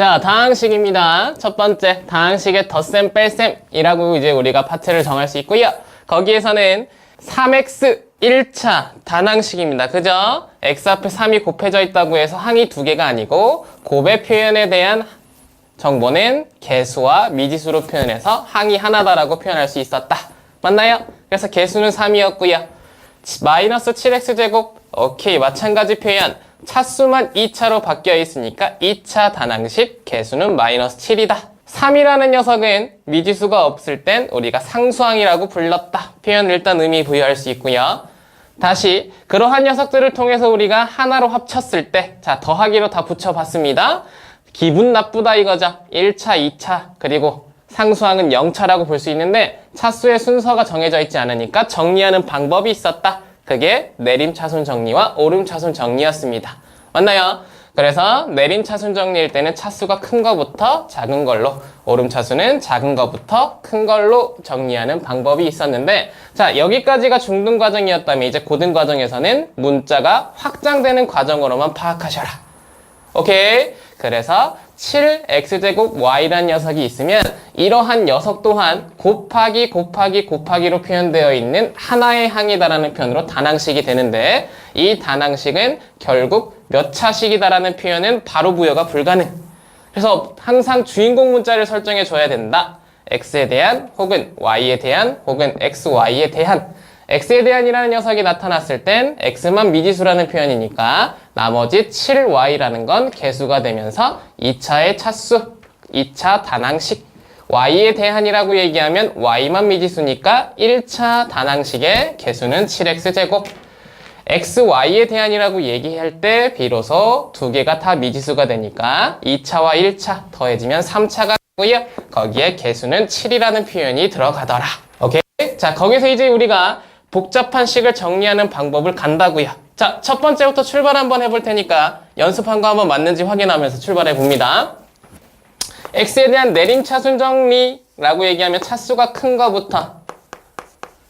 자, 다항식입니다. 첫 번째, 다항식의 덧셈, 뺄셈이라고 이제 우리가 파트를 정할 수 있고요. 거기에서는 3x 1차 단항식입니다. 그죠? x 앞에 3이 곱해져 있다고 해서 항이 두 개가 아니고 곱의 표현에 대한 정보는 개수와 미지수로 표현해서 항이 하나다라고 표현할 수 있었다. 맞나요? 그래서 개수는 3이었고요. 마이너스 7x제곱, 오케이, 마찬가지 표현. 차수만 2차로 바뀌어 있으니까 2차 단항식 개수는 마이너스 7이다. 3이라는 녀석은 미지수가 없을 땐 우리가 상수항이라고 불렀다. 표현 일단 의미 부여할 수 있고요. 다시 그러한 녀석들을 통해서 우리가 하나로 합쳤을 때, 자, 더하기로 다 붙여봤습니다. 기분 나쁘다 이거죠. 1차, 2차, 그리고 상수항은 0차라고 볼 수 있는데 차수의 순서가 정해져 있지 않으니까 정리하는 방법이 있었다. 그게 내림차순 정리와 오름차순 정리였습니다. 맞나요? 그래서 내림차순 정리일 때는 차수가 큰 거부터 작은 걸로, 오름차순은 작은 거부터 큰 걸로 정리하는 방법이 있었는데, 자, 여기까지가 중등 과정이었다면 이제 고등 과정에서는 문자가 확장되는 과정으로만 파악하셔라. 오케이? 그래서 7x제곱 y라는 녀석이 있으면 이러한 녀석 또한 곱하기 곱하기 곱하기로 표현되어 있는 하나의 항이다라는 표현으로 단항식이 되는데, 이 단항식은 결국 몇 차식이다라는 표현은 바로 부여가 불가능. 그래서 항상 주인공 문자를 설정해 줘야 된다. x에 대한 혹은 y에 대한 혹은 xy에 대한. x에 대한이라는 녀석이 나타났을 땐 x만 미지수라는 표현이니까 나머지 7y라는 건 개수가 되면서 2차의 차수, 2차 단항식. y에 대한이라고 얘기하면 y만 미지수니까 1차 단항식의 개수는 7x제곱. xy에 대한이라고 얘기할 때 비로소 두 개가 다 미지수가 되니까 2차와 1차 더해지면 3차가 되고요. 거기에 개수는 7이라는 표현이 들어가더라. 오케이? 자, 거기서 이제 우리가 복잡한 식을 정리하는 방법을 간다고요. 자, 첫 번째부터 출발 한번 해볼 테니까 연습한 거 한번 맞는지 확인하면서 출발해 봅니다. x에 대한 내림차순 정리라고 얘기하면 차수가 큰 거부터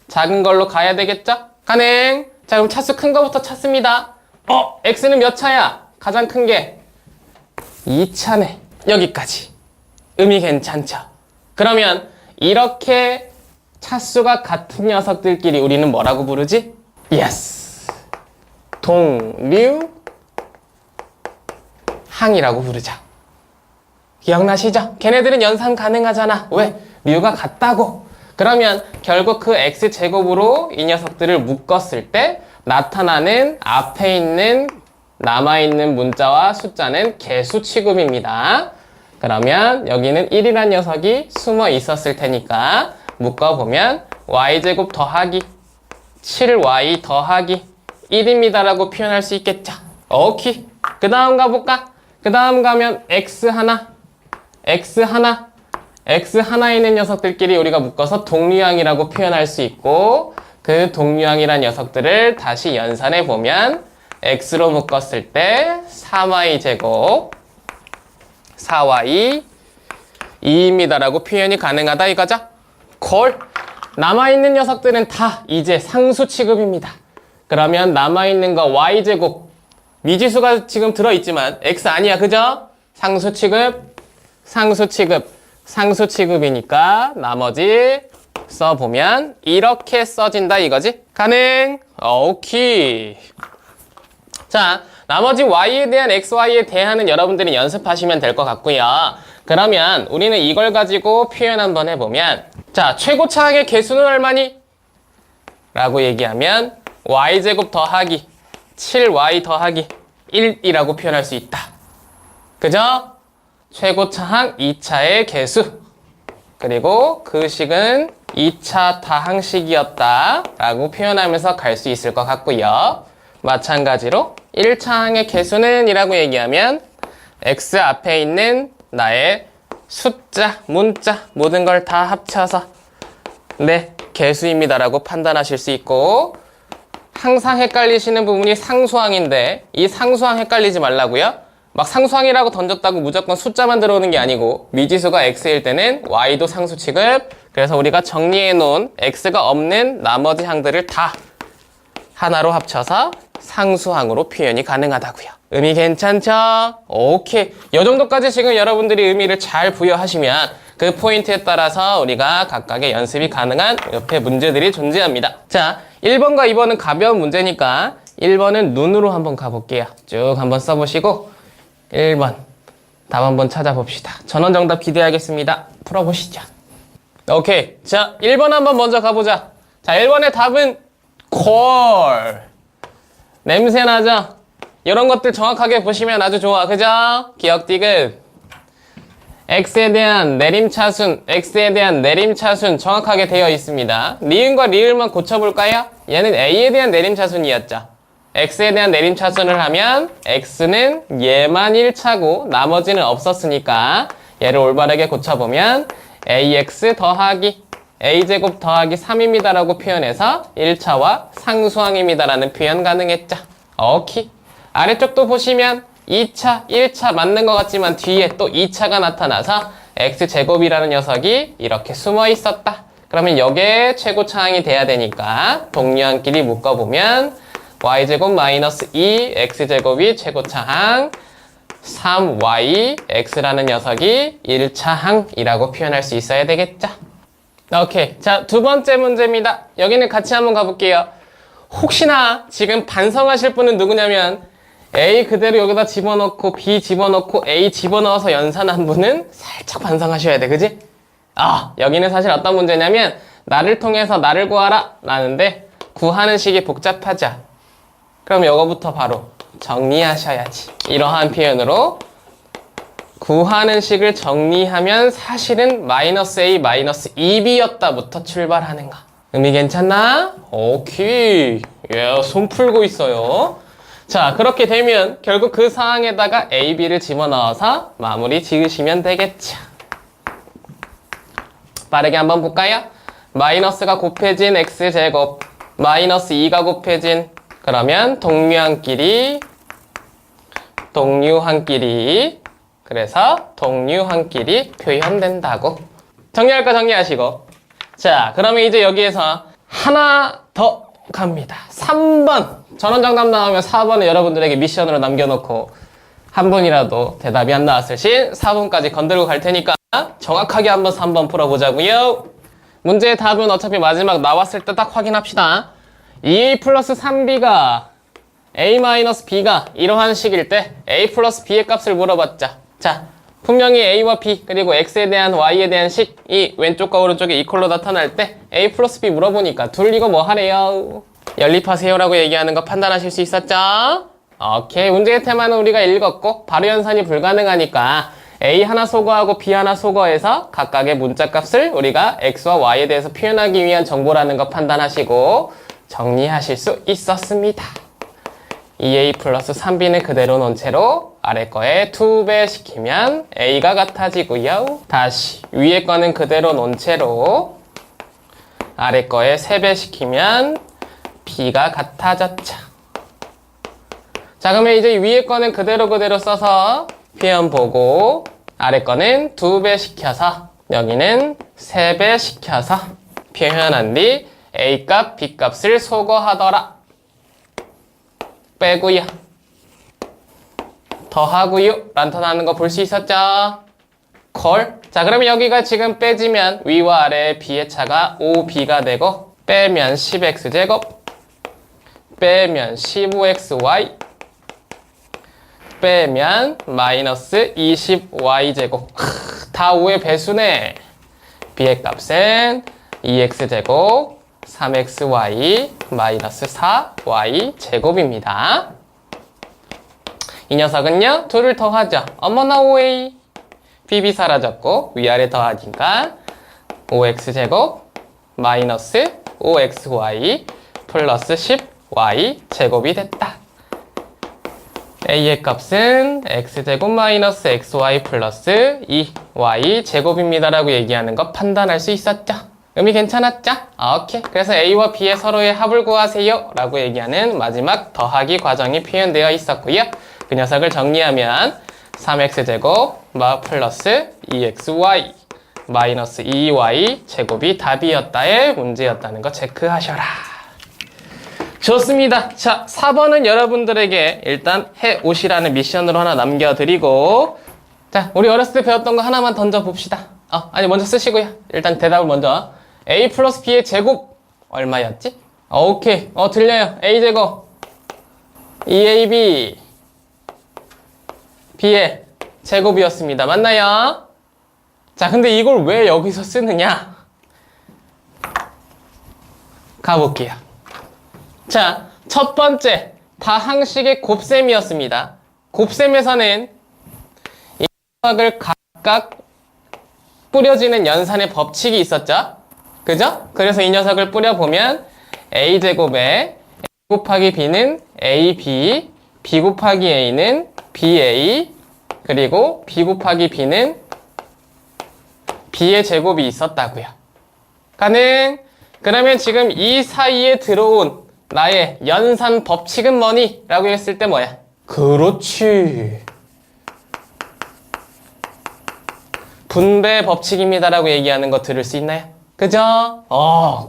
작은 걸로 가야 되겠죠? 가능. 자, 그럼 차수 큰 거부터 찾습니다. x는 몇 차야? 가장 큰 게 2차네. 여기까지. 의미 괜찮죠? 그러면 이렇게 차수가 같은 녀석들끼리 우리는 뭐라고 부르지? 예스! 동류 항이라고 부르죠. 기억나시죠? 걔네들은 연산 가능하잖아. 왜? 류가 같다고. 그러면 결국 그 x제곱으로 이 녀석들을 묶었을 때 나타나는 앞에 있는 남아있는 문자와 숫자는 개수 취급입니다. 그러면 여기는 1이라는 녀석이 숨어 있었을 테니까 묶어보면 y제곱 더하기 7y 더하기 1입니다라고 표현할 수 있겠죠. 오케이. 그 다음 가볼까? 그 다음 가면 x 하나에 있는 녀석들끼리 우리가 묶어서 동류항이라고 표현할 수 있고, 그 동류항이란 녀석들을 다시 연산해 보면 x로 묶었을 때 3y제곱 4y 2입니다라고 표현이 가능하다 이거죠? 콜. 남아있는 녀석들은 다 이제 상수 취급입니다. 그러면 남아있는 거 y제곱, 미지수가 지금 들어있지만 x 아니야, 그죠? 상수 취급이니까 나머지 써보면 이렇게 써진다 이거지? 가능? 오케이. 자, 나머지 y에 대한 xy에 대한은 여러분들이 연습하시면 될 것 같고요. 그러면 우리는 이걸 가지고 표현 한번 해보면, 자, 최고차항의 개수는 얼마니? 라고 얘기하면 y제곱 더하기 7y 더하기 1이라고 표현할 수 있다. 그죠? 최고차항 2차의 개수, 그리고 그 식은 2차 다항식이었다 라고 표현하면서 갈 수 있을 것 같고요. 마찬가지로 1차항의 개수는 이라고 얘기하면 x 앞에 있는 나의 숫자, 문자 모든 걸 다 합쳐서 네, 개수입니다 라고 판단하실 수 있고, 항상 헷갈리시는 부분이 상수항인데 이 상수항 헷갈리지 말라고요. 막 상수항이라고 던졌다고 무조건 숫자만 들어오는 게 아니고 미지수가 x일 때는 y도 상수 취급. 그래서 우리가 정리해 놓은 x가 없는 나머지 항들을 다 하나로 합쳐서 상수항으로 표현이 가능하다고요. 의미 괜찮죠? 오케이. 요 정도까지 지금 여러분들이 의미를 잘 부여하시면 그 포인트에 따라서 우리가 각각의 연습이 가능한 옆에 문제들이 존재합니다. 자, 1번과 2번은 가벼운 문제니까 1번은 눈으로 한번 가볼게요. 쭉 한번 써보시고 1번 답 한번 찾아봅시다. 전원 정답 기대하겠습니다. 풀어보시죠. 오케이. 자, 1번 한번 먼저 가보자. 자, 1번의 답은 콜. 냄새 나죠? 이런 것들 정확하게 보시면 아주 좋아. 그죠? 기억 디귿. x에 대한 내림차순, x에 대한 내림차순 정확하게 되어 있습니다. 니은과 리을만 고쳐볼까요? 얘는 a에 대한 내림차순이었죠. x에 대한 내림차순을 하면 x는 얘만 1차고 나머지는 없었으니까 얘를 올바르게 고쳐보면 ax 더하기 a제곱 더하기 3입니다 라고 표현해서 1차와 상수항입니다 라는 표현 가능했죠. 오케이. 아래쪽도 보시면 2차, 1차 맞는 것 같지만 뒤에 또 2차가 나타나서 x제곱이라는 녀석이 이렇게 숨어 있었다. 그러면 여기에 최고차항이 돼야 되니까 동류항끼리 묶어보면 y제곱 마이너스 2 x제곱이 최고차항 3y x라는 녀석이 1차항이라고 표현할 수 있어야 되겠죠. 오케이. 자, 두 번째 문제입니다. 여기는 같이 한번 가볼게요. 혹시나 지금 반성하실 분은 누구냐면 A 그대로 여기다 집어넣고 B 집어넣고 A 집어넣어서 연산한 분은 살짝 반성하셔야 돼. 그지? 여기는 사실 어떤 문제냐면 나를 통해서 나를 구하라 라는데 구하는 식이 복잡하죠. 그럼 이거부터 바로 정리하셔야지. 이러한 표현으로 구하는 식을 정리하면 사실은 마이너스 A 마이너스 2B였다부터 출발하는 거. 의미 괜찮나? 오케이. 예, 손 풀고 있어요. 자, 그렇게 되면 결국 그 상황에다가 A, B를 집어넣어서 마무리 지으시면 되겠죠. 빠르게 한번 볼까요? 마이너스가 곱해진 X제곱 마이너스 2가 곱해진 그러면 동류항끼리 그래서 동류항끼리 표현된다고. 정리할까 정리하시고. 자, 그러면 이제 여기에서 하나 더 갑니다. 3번. 전원정답 나오면 4번은 여러분들에게 미션으로 남겨놓고 한 분이라도 대답이 안 나왔을 시 4번까지 건들고 갈 테니까 정확하게 한번 3번 풀어보자고요. 문제의 답은 어차피 마지막 나왔을 때 딱 확인합시다. 2a 플러스 3b가 a-b가 이러한 식일 때 a 플러스 b의 값을 물어봤자. 자, 분명히 a와 b 그리고 x에 대한 y에 대한 식이 왼쪽과 오른쪽에 이퀄로 나타날 때 a 플러스 b 물어보니까 둘 이거 뭐 하래요? 연립하세요라고 얘기하는 거 판단하실 수 있었죠? 오케이. 문제의 테마는 우리가 읽었고 바로 연산이 불가능하니까 a 하나 소거하고 b 하나 소거해서 각각의 문자값을 우리가 x와 y에 대해서 표현하기 위한 정보라는 거 판단하시고 정리하실 수 있었습니다. 2a 플러스 3b는 그대로 놓은 채로 아래 거에 2배 시키면 a가 같아지고요. 다시 위에 거는 그대로 놓은 채로 아래 거에 3배 시키면 b가 같아졌죠. 자, 그러면 이제 위에 거는 그대로 써서 표현 보고 아래 거는 2배 시켜서 여기는 3배 시켜서 표현한 뒤 A값, B값을 소거하더라. 빼고요. 더하고요. 란턴하는 거 볼 수 있었죠? 콜. 자, 그러면 여기가 지금 빼지면 위와 아래의 B의 차가 5B가 되고 빼면 10X제곱 빼면 15XY 빼면 마이너스 20y제곱. 다 5의 배수네. b의 값은 2x제곱 3xy 마이너스 4y제곱입니다. 이 녀석은요, 둘을 더하죠. 어머나 5a. bb 사라졌고 위아래 더하니까 5x제곱 마이너스 5xy 플러스 10y제곱이 됐다. a의 값은 x제곱 마이너스 xy 플러스 2y제곱입니다 라고 얘기하는 거 판단할 수 있었죠? 의미 괜찮았죠? 오케이. 그래서 a와 b의 서로의 합을 구하세요 라고 얘기하는 마지막 더하기 과정이 표현되어 있었고요. 그 녀석을 정리하면 3x제곱 플러스 2xy 마이너스 2y 제곱이 답이었다의 문제였다는 거 체크하셔라. 좋습니다. 자, 4번은 여러분들에게 일단 해오시라는 미션으로 하나 남겨드리고, 자, 우리 어렸을 때 배웠던 거 하나만 던져봅시다. 아니, 먼저 쓰시고요. 일단 대답을 먼저. a 플러스 b의 제곱 얼마였지? 오케이. 들려요. a제곱 2ab b의 제곱이었습니다. 맞나요? 자, 근데 이걸 왜 여기서 쓰느냐? 가볼게요. 자, 첫 번째 다항식의 곱셈이었습니다. 곱셈에서는 이 녀석을 각각 뿌려지는 연산의 법칙이 있었죠? 그죠? 그래서 이 녀석을 뿌려보면 a제곱에 a 곱하기 b는 ab, b 곱하기 a는 ba, 그리고 b 곱하기 b는 b의 제곱이 있었다고요. 가능? 그러면 지금 이 사이에 들어온 나의 연산 법칙은 뭐니? 라고 했을 때 뭐야? 그렇지. 분배 법칙입니다 라고 얘기하는 거 들을 수 있나요? 그죠?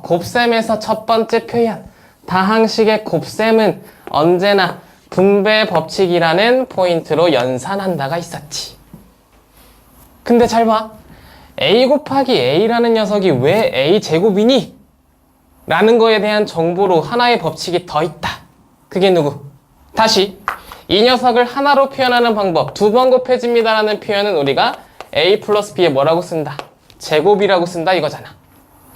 곱셈에서 첫 번째 표현. 다항식의 곱셈은 언제나 분배 법칙이라는 포인트로 연산한다가 있었지. 근데 잘 봐. a 곱하기 a라는 녀석이 왜 a 제곱이니? 라는 거에 대한 정보로 하나의 법칙이 더 있다. 그게 누구? 다시 이 녀석을 하나로 표현하는 방법, 두 번 곱해집니다 라는 표현은 우리가 a 플러스 b에 뭐라고 쓴다? 제곱이라고 쓴다 이거잖아.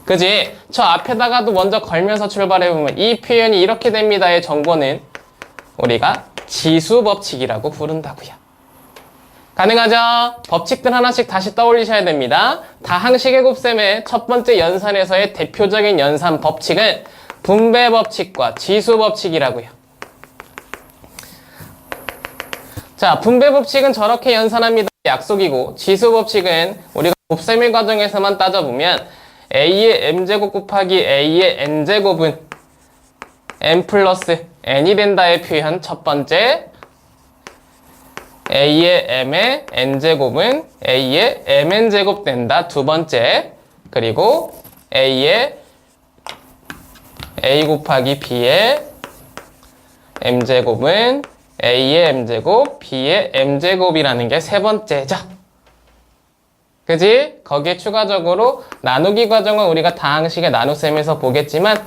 그지? 저 앞에다가도 먼저 걸면서 출발해보면 이 표현이 이렇게 됩니다의 정보는 우리가 지수 법칙이라고 부른다고요. 가능하죠? 법칙들 하나씩 다시 떠올리셔야 됩니다. 다항식의 곱셈의 첫 번째 연산에서의 대표적인 연산 법칙은 분배 법칙과 지수 법칙이라고요. 자, 분배 법칙은 저렇게 연산합니다. 약속이고, 지수 법칙은 우리가 곱셈의 과정에서만 따져보면 a의 m제곱 곱하기 a의 n제곱은 n 플러스 n이 된다의 표현 첫 번째, a의 m의 n제곱은 a의 mn제곱 된다 두 번째, 그리고 a의 a 곱하기 b의 m제곱은 a의 m제곱, b의 m제곱이라는 게 세 번째죠. 그지? 거기에 추가적으로 나누기 과정은 우리가 다항식의 나눗셈에서 보겠지만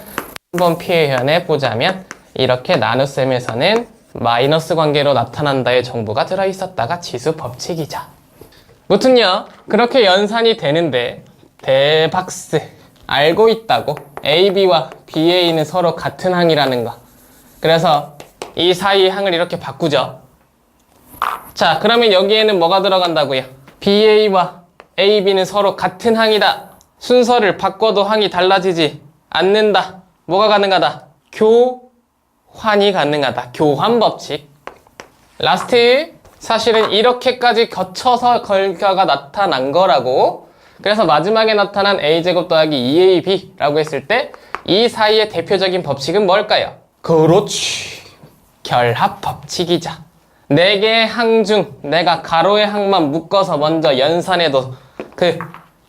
한번 표현해 보자면 이렇게 나눗셈에서는 마이너스 관계로 나타난다의 정보가 들어있었다가 지수 법칙이죠. 무튼요, 그렇게 연산이 되는데 대박스 알고 있다고 AB와 BA는 서로 같은 항이라는 거. 그래서 이 사이의 항을 이렇게 바꾸죠. 자, 그러면 여기에는 뭐가 들어간다고요? BA와 AB는 서로 같은 항이다. 순서를 바꿔도 항이 달라지지 않는다. 뭐가 가능하다? 교환이 가능하다. 교환 법칙. 라스트. 사실은 이렇게까지 거쳐서 결과가 나타난 거라고. 그래서 마지막에 나타난 a제곱 더하기 2ab라고 했을 때 이 사이의 대표적인 법칙은 뭘까요? 그렇지. 결합 법칙이죠. 4개의 항 중 내가 가로의 항만 묶어서 먼저 연산해도 그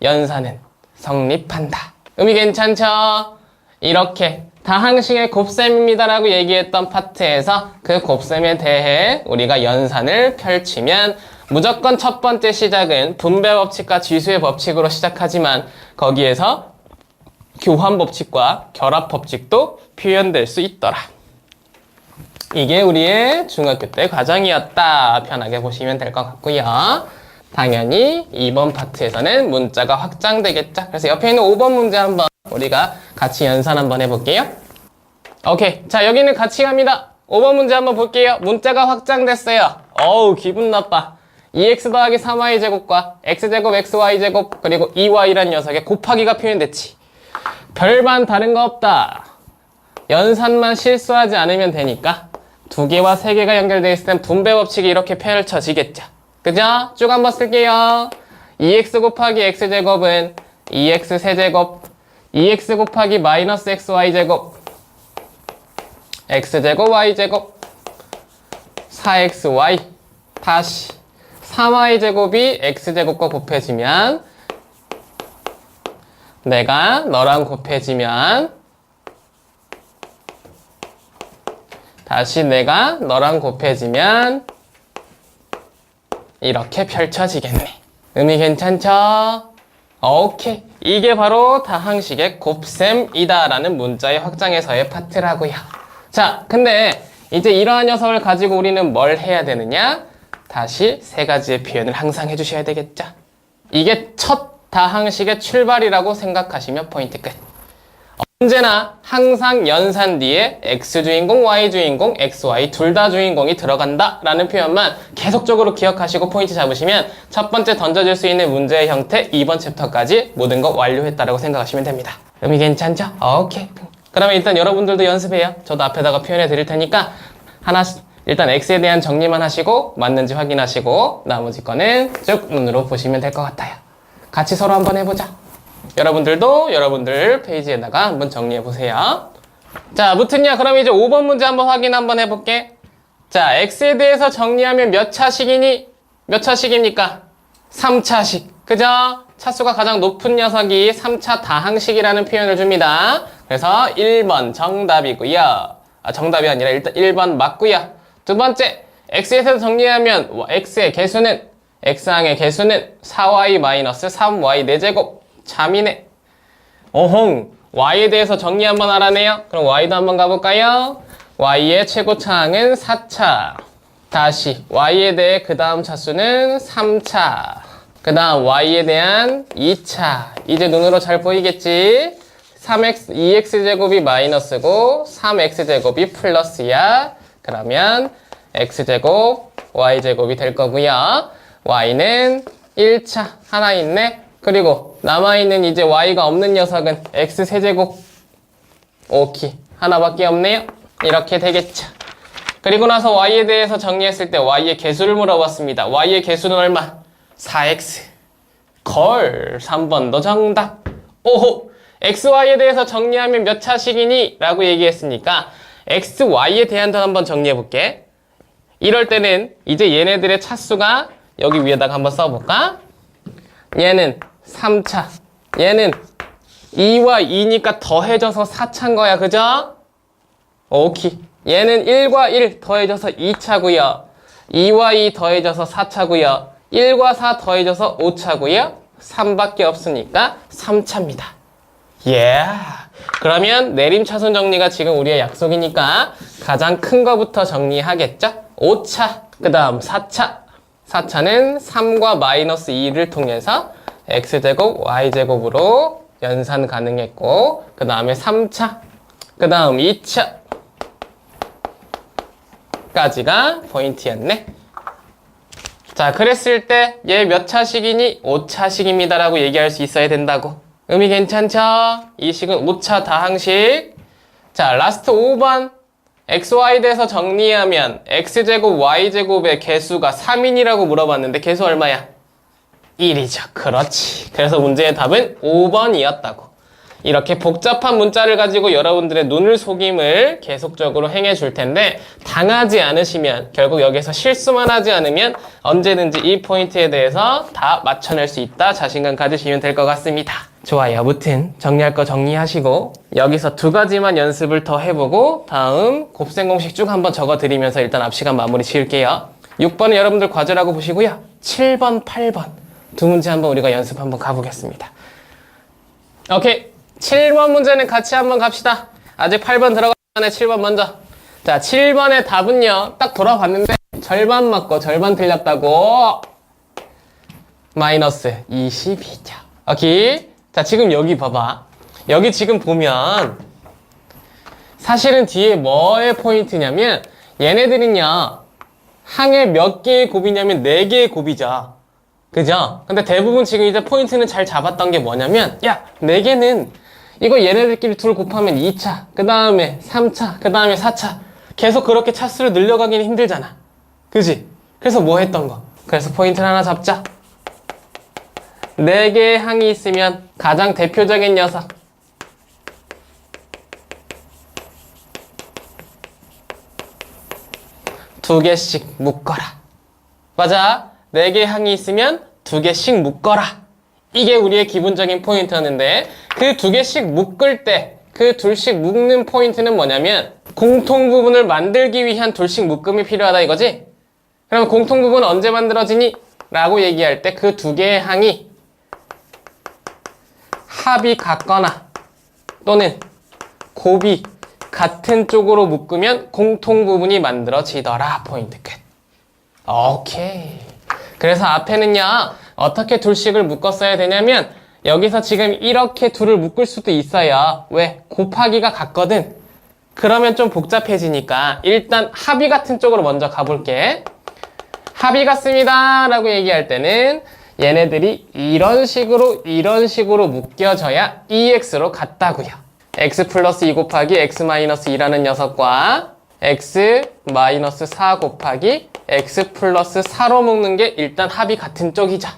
연산은 성립한다. 의미 괜찮죠? 이렇게 다항식의 곱셈입니다라고 얘기했던 파트에서 그 곱셈에 대해 우리가 연산을 펼치면 무조건 첫 번째 시작은 분배 법칙과 지수의 법칙으로 시작하지만 거기에서 교환 법칙과 결합 법칙도 표현될 수 있더라. 이게 우리의 중학교 때 과정이었다. 편하게 보시면 될 것 같고요. 당연히 이번 파트에서는 문자가 확장되겠죠. 그래서 옆에 있는 5번 문제 한번 우리가 같이 연산 한번 해볼게요. 오케이. 자, 여기는 같이 갑니다. 5번 문제 한번 볼게요. 문자가 확장됐어요. 어우, 기분 나빠. 2x 더하기 3y 제곱과 x제곱 xy 제곱 그리고 2y란 녀석의 곱하기가 표현됐지. 별반 다른 거 없다. 연산만 실수하지 않으면 되니까 2개와 3개가 연결되어 있을 땐 분배 법칙이 이렇게 펼쳐지겠죠. 그죠? 쭉 한번 쓸게요. 2x 곱하기 x제곱은 2x 세제곱, 2x 곱하기 마이너스 xy제곱, x제곱 y제곱, 4xy, 다시 3y제곱이 x제곱과 곱해지면 내가 너랑 곱해지면 다시 내가 너랑 곱해지면 이렇게 펼쳐지겠네. 의미 괜찮죠? 오케이. 이게 바로 다항식의 곱셈이다 라는 문자의 확장에서의 파트라고요. 자, 근데 이제 이러한 녀석을 가지고 우리는 뭘 해야 되느냐? 다시 세 가지의 표현을 항상 해주셔야 되겠죠. 이게 첫 다항식의 출발이라고 생각하시면 포인트 끝. 언제나 항상 연산 뒤에 X 주인공, Y 주인공, XY 둘 다 주인공이 들어간다 라는 표현만 계속적으로 기억하시고 포인트 잡으시면 첫 번째 던져줄 수 있는 문제의 형태 2번 챕터까지 모든 거 완료했다라고 생각하시면 됩니다. 의미 괜찮죠? 오케이. 그러면 일단 여러분들도 연습해요. 저도 앞에다가 표현해 드릴 테니까 하나씩 일단 X에 대한 정리만 하시고 맞는지 확인하시고 나머지 거는 쭉 눈으로 보시면 될 것 같아요. 같이 서로 한번 해보자. 여러분들도 여러분들 페이지에다가 한번 정리해 보세요. 자, 무튼야, 그럼 이제 5번 문제 한번 확인 한번 해볼게. 자, X에 대해서 정리하면 몇 차식이니? 몇 차식입니까? 3차식. 그죠? 차수가 가장 높은 녀석이 3차 다항식이라는 표현을 줍니다. 그래서 1번 정답이고요. 아, 정답이 아니라 일단 1번 맞고요. 두 번째, X에 대해서 정리하면 X의 개수는 X항의 개수는 4y-3y 4제곱 참이네. 어홍, Y에 대해서 정리 한번 알아내요. 그럼 Y도 한번 가볼까요? Y의 최고차항은 4차. 다시 Y에 대해 그 다음 차수는 3차. 그 다음 Y에 대한 2차. 이제 눈으로 잘 보이겠지? 2x제곱이 마이너스고 3x제곱이 플러스야. 그러면 x제곱 y제곱이 될 거고요. y는 1차 하나 있네. 그리고 남아있는 이제 y가 없는 녀석은 x세제곱 오키 하나밖에 없네요. 이렇게 되겠죠. 그리고 나서 y에 대해서 정리했을 때 y의 개수를 물어봤습니다. y의 개수는 얼마? 4x. 걸 3번도 정답. 오호, xy에 대해서 정리하면 몇 차식이니? 라고 얘기했으니까 xy에 대한 점 한번 정리해볼게. 이럴 때는 이제 얘네들의 차수가 여기 위에다가 한번 써볼까? 얘는 3차, 얘는 2와 2니까 더해져서 4차인 거야, 그죠? 오케이. 얘는 1과 1 더해져서 2차고요 2와 2 더해져서 4차고요 1과 4 더해져서 5차고요 3밖에 없으니까 3차입니다. 예. 그러면 내림차순 정리가 지금 우리의 약속이니까 가장 큰 거부터 정리하겠죠? 5차, 그 다음 4차. 4차는 3과 마이너스 2를 통해서 x제곱, y제곱으로 연산 가능했고, 그 다음에 3차, 그 다음 2차 까지가 포인트였네. 자, 그랬을 때 얘 몇 차식이니? 5차식입니다 라고 얘기할 수 있어야 된다고. 의미 괜찮죠? 이 식은 5차 다항식. 자, 라스트 5번. xy에 대해서 정리하면 x제곱 y제곱의 개수가 3인이라고 물어봤는데 개수 얼마야? 1이죠. 그렇지. 그래서 문제의 답은 5번이었다고. 이렇게 복잡한 문자를 가지고 여러분들의 눈을 속임을 계속적으로 행해 줄 텐데 당하지 않으시면, 결국 여기서 실수만 하지 않으면 언제든지 이 포인트에 대해서 다 맞춰낼 수 있다 자신감 가지시면 될 것 같습니다. 좋아요. 무튼 정리할 거 정리하시고 여기서 두 가지만 연습을 더 해보고 다음 곱셈 공식 쭉 한번 적어드리면서 일단 앞 시간 마무리 지을게요. 6번은 여러분들 과제라고 보시고요. 7번, 8번 두 문제 한번 우리가 연습 한번 가보겠습니다. 오케이. 7번 문제는 같이 한번 갑시다. 아직 8번 들어가기 전에 7번 먼저. 자, 7번의 답은요. 딱 돌아봤는데 절반 맞고 절반 틀렸다고. 마이너스 22죠. 오케이. 자, 지금 여기 봐봐. 여기 지금 보면 사실은 뒤에 뭐의 포인트냐면 얘네들은요. 항에 몇 개의 곱이냐면 4개의 곱이죠. 그죠? 근데 대부분 지금 이제 포인트는 잘 잡았던 게 뭐냐면 야, 4개는 이거 얘네들끼리 둘 곱하면 2차, 그 다음에 3차, 그 다음에 4차 계속 그렇게 차수를 늘려가기는 힘들잖아. 그지? 그래서 뭐 했던 거? 그래서 포인트를 하나 잡자. 4개의 항이 있으면 가장 대표적인 녀석 2개씩 묶어라. 맞아. 4개의 항이 있으면 2개씩 묶어라. 이게 우리의 기본적인 포인트였는데 그 2개씩 묶을 때 그 둘씩 묶는 포인트는 뭐냐면 공통부분을 만들기 위한 둘씩 묶음이 필요하다 이거지? 그럼 공통부분은 언제 만들어지니? 라고 얘기할 때 그 두 개의 항이 합이 같거나 또는 곱이 같은 쪽으로 묶으면 공통부분이 만들어지더라. 포인트 끝. 오케이. 그래서 앞에는요, 어떻게 둘씩을 묶었어야 되냐면 여기서 지금 이렇게 둘을 묶을 수도 있어요. 왜? 곱하기가 같거든. 그러면 좀 복잡해지니까 일단 합이 같은 쪽으로 먼저 가볼게. 합이 같습니다 라고 얘기할 때는 얘네들이 이런 식으로 묶여져야 EX로 같다고요. X 플러스 2 곱하기 X 마이너스 2라는 녀석과 X 마이너스 4 곱하기 X 플러스 4로 묶는 게 일단 합이 같은 쪽이죠.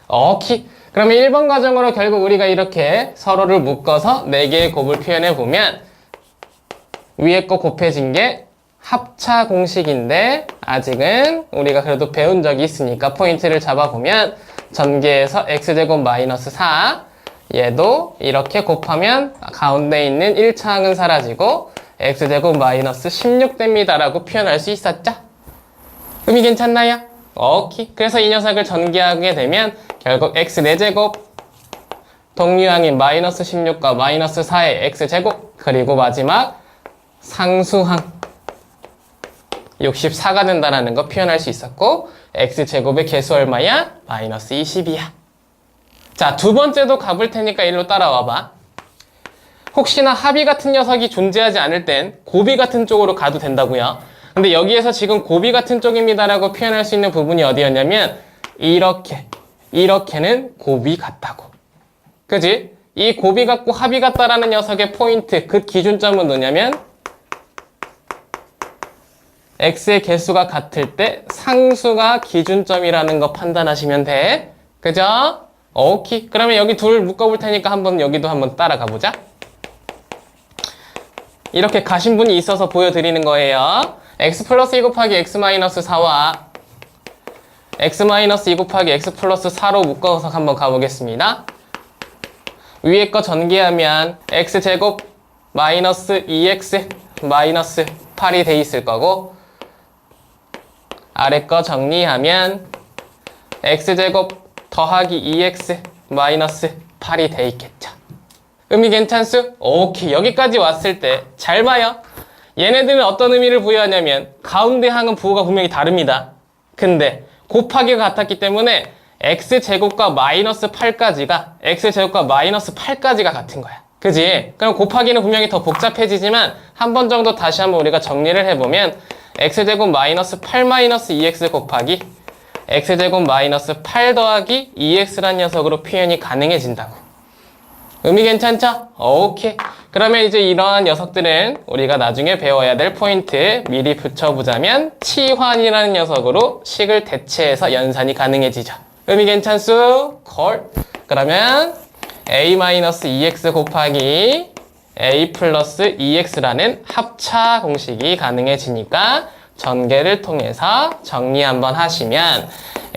오케이. 그러면 1번 과정으로 결국 우리가 이렇게 서로를 묶어서 4개의 곱을 표현해보면 위에 거 곱해진 게 합차 공식인데 아직은 우리가 그래도 배운 적이 있으니까 포인트를 잡아보면 전개해서 x제곱 마이너스 4 얘도 이렇게 곱하면 가운데 있는 1차 항은 사라지고 x제곱 마이너스 16 됩니다 라고 표현할 수 있었죠? 의미 괜찮나요? 오케이. 그래서 이 녀석을 전개하게 되면 결국 x 4제곱 동류항인 마이너스 16과 마이너스 4의 x제곱 그리고 마지막 상수항 64가 된다는 거 표현할 수 있었고 x제곱의 개수 얼마야? 마이너스 20이야. 자, 두 번째도 가볼 테니까 일로 따라와봐. 혹시나 합이 같은 녀석이 존재하지 않을 땐 곱이 같은 쪽으로 가도 된다고요. 근데 여기에서 지금 곱이 같은 쪽입니다 라고 표현할 수 있는 부분이 어디였냐면 이렇게는 곱이 같다고. 그지? 이 곱이 같고 합이 같다라는 녀석의 포인트, 그 기준점은 뭐냐면 x의 개수가 같을 때 상수가 기준점이라는 거 판단하시면 돼. 그죠? 오케이. 그러면 여기 둘 묶어볼 테니까 여기도 한번 따라가 보자. 이렇게 가신 분이 있어서 보여드리는 거예요. x 플러스 2 곱하기 x 마이너스 4와 x 마이너스 2 곱하기 x 플러스 4로 묶어서 한번 가보겠습니다. 위에 거 전개하면 x제곱 마이너스 2x 마이너스 8이 돼 있을 거고 아래 거 정리하면 x제곱 더하기 2x 마이너스 8이 돼 있겠죠. 의미 괜찮수? 오케이. 여기까지 왔을 때 잘 봐요. 얘네들은 어떤 의미를 부여하냐면 가운데 항은 부호가 분명히 다릅니다. 근데 곱하기가 같았기 때문에 x제곱과 마이너스 8까지가 x제곱과 마이너스 8까지가 같은 거야. 그지? 그럼 곱하기는 분명히 더 복잡해지지만 한 번 정도 다시 한번 우리가 정리를 해보면 x제곱 마이너스 8 마이너스 2x 곱하기 x제곱 마이너스 8 더하기 2x란 녀석으로 표현이 가능해진다고. 의미 괜찮죠? 오케이. 그러면 이제 이러한 녀석들은 우리가 나중에 배워야 될 포인트 미리 붙여보자면 치환이라는 녀석으로 식을 대체해서 연산이 가능해지죠. 의미 괜찮수? 콜. 그러면 a-2x 곱하기 a 플러스 2x라는 합차 공식이 가능해지니까 전개를 통해서 정리 한번 하시면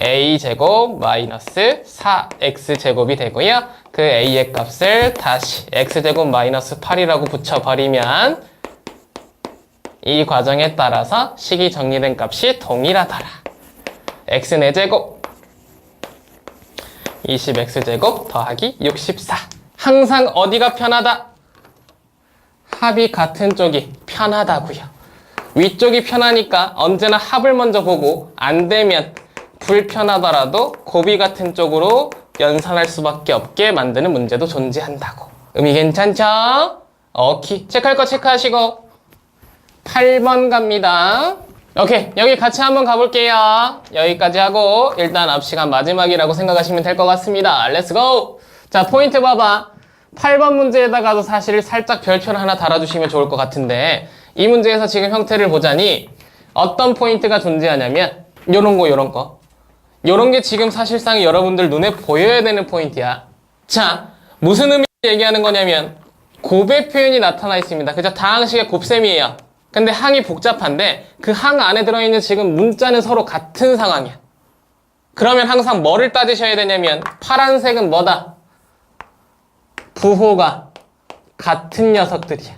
a제곱 마이너스 4x제곱이 되고요. 그 a의 값을 다시 x제곱 마이너스 8이라고 붙여버리면 이 과정에 따라서 식이 정리된 값이 동일하더라. x 4제곱 20x제곱 더하기 64. 항상 어디가 편하다? 합이 같은 쪽이 편하다고요. 위쪽이 편하니까 언제나 합을 먼저 보고 안 되면 불편하더라도 곱이 같은 쪽으로 연산할 수밖에 없게 만드는 문제도 존재한다고. 의미 괜찮죠? 오케이. 체크할 거 체크하시고 8번 갑니다. 오케이. 여기 같이 한번 가볼게요. 여기까지 하고 일단 앞 시간 마지막이라고 생각하시면 될 것 같습니다. 렛츠고! 자, 포인트 봐봐. 8번 문제에다가도 사실 살짝 별표를 하나 달아주시면 좋을 것 같은데 이 문제에서 지금 형태를 보자니 어떤 포인트가 존재하냐면 요런 거 요런 게 지금 사실상 여러분들 눈에 보여야 되는 포인트야. 자, 무슨 의미를 얘기하는 거냐면 곱의 표현이 나타나 있습니다. 그죠? 다항식의 곱셈이에요. 근데 항이 복잡한데 그 항 안에 들어있는 지금 문자는 서로 같은 상황이야. 그러면 항상 뭐를 따지셔야 되냐면 파란색은 뭐다? 부호가 같은 녀석들이야.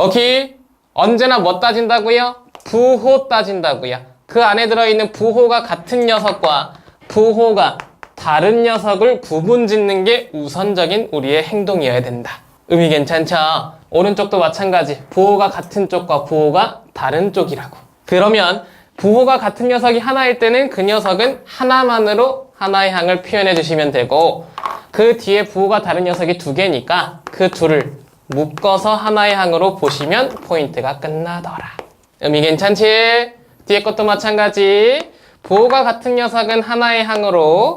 오케이? 언제나 뭐 따진다고요? 부호 따진다고요. 그 안에 들어있는 부호가 같은 녀석과 부호가 다른 녀석을 구분 짓는 게 우선적인 우리의 행동이어야 된다. 의미 괜찮죠? 오른쪽도 마찬가지. 부호가 같은 쪽과 부호가 다른 쪽이라고. 그러면 부호가 같은 녀석이 하나일 때는 그 녀석은 하나만으로 하나의 항을 표현해 주시면 되고, 그 뒤에 부호가 다른 녀석이 두 개니까 그 둘을 묶어서 하나의 항으로 보시면 포인트가 끝나더라. 의미 괜찮지? 뒤에 것도 마찬가지. 부호가 같은 녀석은 하나의 항으로,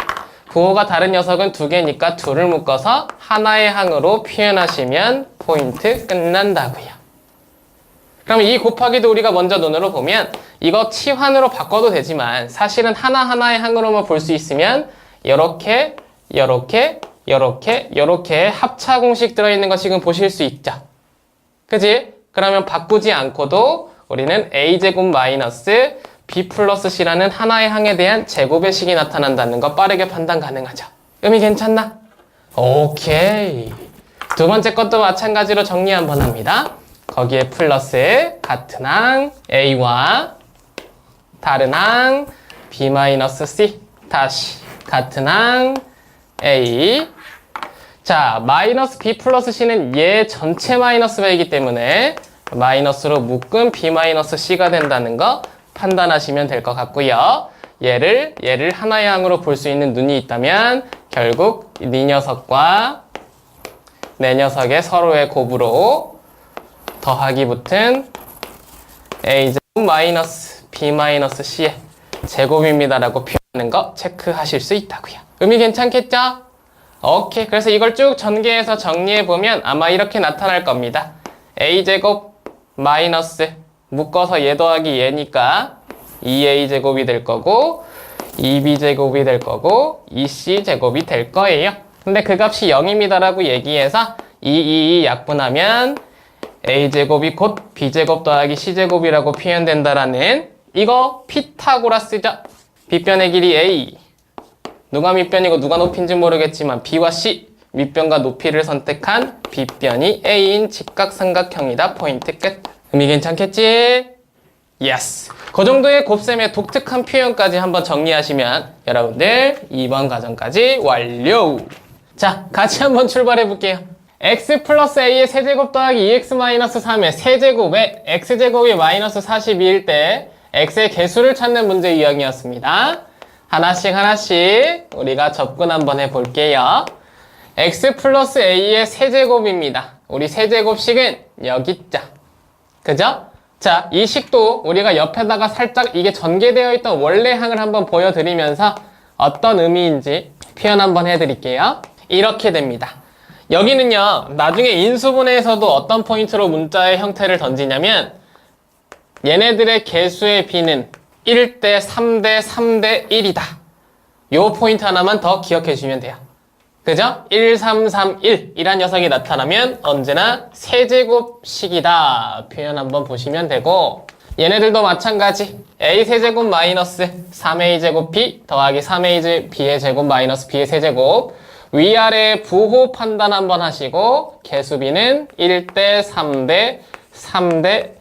부호가 다른 녀석은 두 개니까 둘을 묶어서 하나의 항으로 표현하시면 포인트 끝난다고요. 그럼 이 곱하기도 우리가 먼저 눈으로 보면 이거 치환으로 바꿔도 되지만 사실은 하나하나의 항으로만 볼 수 있으면 요렇게 합차 공식 들어있는 거 지금 보실 수 있죠? 그지? 그러면 바꾸지 않고도 우리는 a제곱 마이너스 b 플러스 c라는 하나의 항에 대한 제곱의 식이 나타난다는 거 빠르게 판단 가능하죠? 의미 괜찮나? 오케이. 두 번째 것도 마찬가지로 정리 한번 합니다. 거기에 플러스 같은 항 a와 다른 항 b-c 다시 같은 항 a. 자, 마이너스 b 플러스 c는 얘 전체 마이너스 배이기 때문에 마이너스로 묶은 b-c가 된다는 거 판단하시면 될 것 같고요. 얘를 하나의 항으로 볼 수 있는 눈이 있다면 결국 네 녀석과 내 녀석의 서로의 곱으로 더하기 붙은 a제곱 마이너스 b-c의 제곱입니다라고 표현하는 거 체크하실 수 있다고요. 의미 괜찮겠죠? 오케이. 그래서 이걸 쭉 전개해서 정리해보면 아마 이렇게 나타날 겁니다. a제곱 마이너스 묶어서 얘 더하기 얘니까 2a제곱이 될 거고 2b제곱이 될 거고 2c제곱이 될 거예요. 근데 그 값이 0입니다라고 얘기해서 2 약분하면 a제곱이 곧 b제곱 더하기 c제곱이라고 표현된다라는 이거 피타고라스죠. 빗변의 길이 a. 누가 밑변이고 누가 높이인지 모르겠지만 b와 c, 밑변과 높이를 선택한 빗변이 a인 직각삼각형이다. 포인트 끝. 의미 괜찮겠지? 예스. 그 정도의 곱셈의 독특한 표현까지 한번 정리하시면 여러분들 2번 과정까지 완료. 자, 같이 한번 출발해 볼게요. x 플러스 a의 세제곱 더하기 2x 마이너스 3의 세제곱에 x제곱이 마이너스 42일 때 x의 개수를 찾는 문제 유형이었습니다. 하나씩 우리가 접근 한번 해볼게요. x 플러스 a의 세제곱입니다. 우리 세제곱식은 여기 있죠. 그죠? 자, 이 식도 우리가 옆에다가 살짝 이게 전개되어 있던 원래 항을 한번 보여드리면서 어떤 의미인지 표현 한번 해드릴게요. 이렇게 됩니다. 여기는요, 나중에 인수분해에서도 어떤 포인트로 문자의 형태를 던지냐면 얘네들의 개수의 비는 1대 3대 3대 1이다. 요 포인트 하나만 더 기억해 주시면 돼요. 그죠? 1, 3, 3, 1 이란 녀석이 나타나면 언제나 세제곱식이다. 표현 한번 보시면 되고, 얘네들도 마찬가지. a 세제곱 마이너스 3a제곱 b 더하기 3ab의 제곱 마이너스 b의 세제곱. 위아래 부호 판단 한번 하시고 개수비는 1대 3대 3대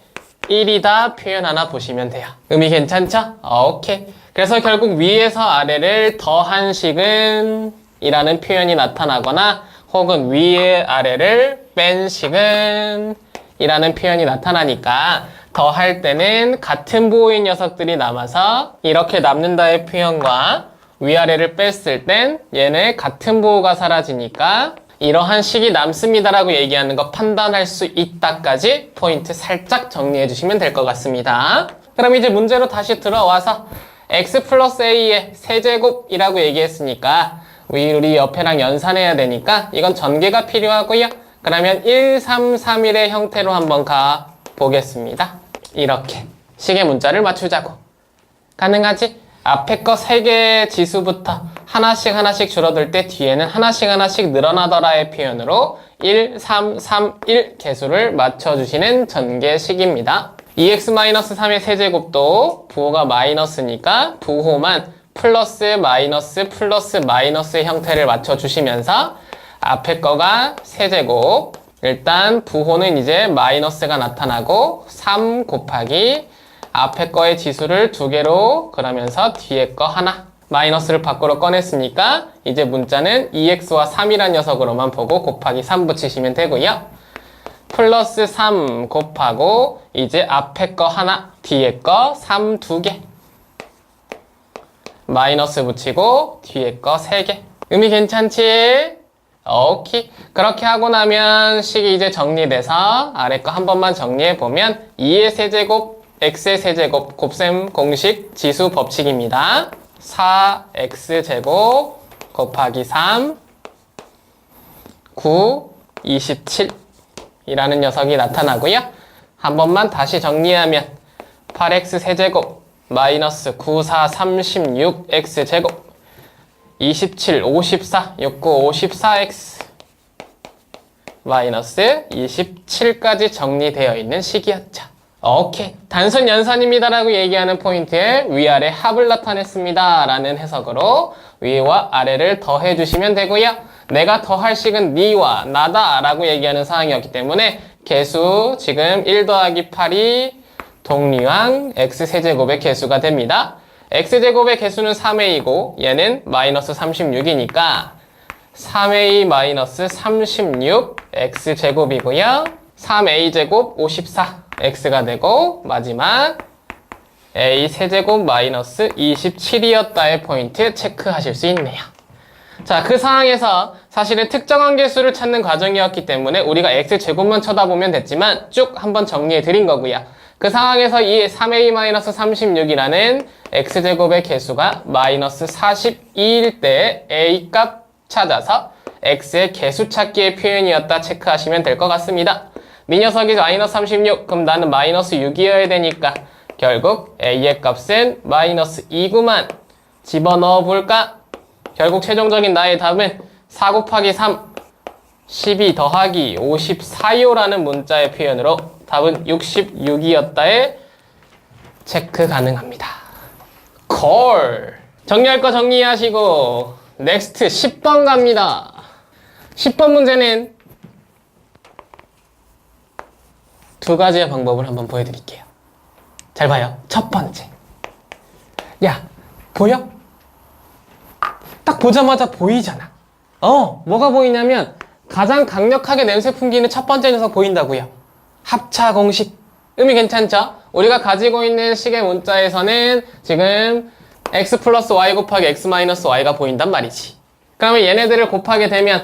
1이다. 표현 하나 보시면 돼요. 의미 괜찮죠? 오케이. 그래서 결국 위에서 아래를 더한 식은 이라는 표현이 나타나거나 혹은 위에 아래를 뺀 식은 이라는 표현이 나타나니까 더할 때는 같은 부호인 녀석들이 남아서 이렇게 남는다의 표현과 위아래를 뺐을 땐 얘네 같은 부호가 사라지니까 이러한 식이 남습니다라고 얘기하는 거 판단할 수 있다까지 포인트 살짝 정리해 주시면 될 것 같습니다. 그럼 이제 문제로 다시 들어와서 x 플러스 a의 세제곱이라고 얘기했으니까 우리 옆에랑 연산해야 되니까 이건 전개가 필요하고요. 그러면 1, 3, 3, 1의 형태로 한번 가보겠습니다. 이렇게 식의 문자를 맞추자고. 가능하지? 앞에 거 3개의 지수부터 하나씩 줄어들 때 뒤에는 하나씩 늘어나더라의 표현으로 1, 3, 3, 1 개수를 맞춰주시는 전개식입니다. 2x-3의 세제곱도 부호가 마이너스니까 부호만 플러스 마이너스의 형태를 맞춰주시면서 앞에 거가 세제곱, 일단 부호는 이제 마이너스가 나타나고 3 곱하기 앞에 거의 지수를 2개로 그러면서 뒤에 거 하나 마이너스를 밖으로 꺼냈으니까 이제 문자는 2x와 3이란 녀석으로만 보고 곱하기 3 붙이시면 되고요. 플러스 3 곱하고 이제 앞에 거 하나 뒤에 거 3 2개 마이너스 붙이고 뒤에 거 3개 의미 괜찮지? 오케이. 그렇게 하고 나면 식이 이제 정리돼서 아래 거 한 번만 정리해보면 2의 세제곱, x의 세제곱, 곱셈 공식 지수 법칙입니다. 4x제곱 곱하기 3, 9, 27 이라는 녀석이 나타나고요. 한 번만 다시 정리하면 8x 세제곱 마이너스 9, 4, 36 x제곱 27, 54, 69, 54x 마이너스 27까지 정리되어 있는 식이었죠. 오케이. 단순 연산입니다라고 얘기하는 포인트에 위아래 합을 나타냈습니다 라는 해석으로 위와 아래를 더해 주시면 되고요. 내가 더할 식은 니와 나다 라고 얘기하는 상황이었기 때문에 개수 지금 1 더하기 8이 동류항 x세제곱의 개수가 됩니다. x제곱의 개수는 3a이고 얘는 마이너스 36이니까 3a 마이너스 36 x제곱이고요. 3a제곱 54 x가 되고 마지막 a 세제곱 마이너스 27이었다의 포인트 체크하실 수 있네요. 자, 그 상황에서 사실은 특정한 개수를 찾는 과정이었기 때문에 우리가 x제곱만 쳐다보면 됐지만 쭉 한번 정리해 드린 거고요. 그 상황에서 이 3a-36이라는 x제곱의 개수가 마이너스 42일 때 a 값 찾아서 x의 개수 찾기의 표현이었다 체크하시면 될 것 같습니다. 이 녀석이 마이너스 36, 그럼 나는 마이너스 6이어야 되니까 결국 a의 값은 마이너스 2구만 집어넣어 볼까? 결국 최종적인 나의 답은 4 곱하기 3, 12 더하기 54요라는 문자의 표현으로 답은 66이었다에 체크 가능합니다. 콜! 정리할 거 정리하시고 넥스트 10번 갑니다. 10번 문제는 두 가지의 방법을 한번 보여드릴게요. 잘 봐요. 첫 번째. 야, 보여? 딱 보자마자 보이잖아. 뭐가 보이냐면 가장 강력하게 냄새 풍기는 첫 번째 녀석 보인다고요. 합차 공식. 의미 괜찮죠? 우리가 가지고 있는 식의 문자에서는 지금 x 플러스 y 곱하기 x 마이너스 y가 보인단 말이지. 그러면 얘네들을 곱하게 되면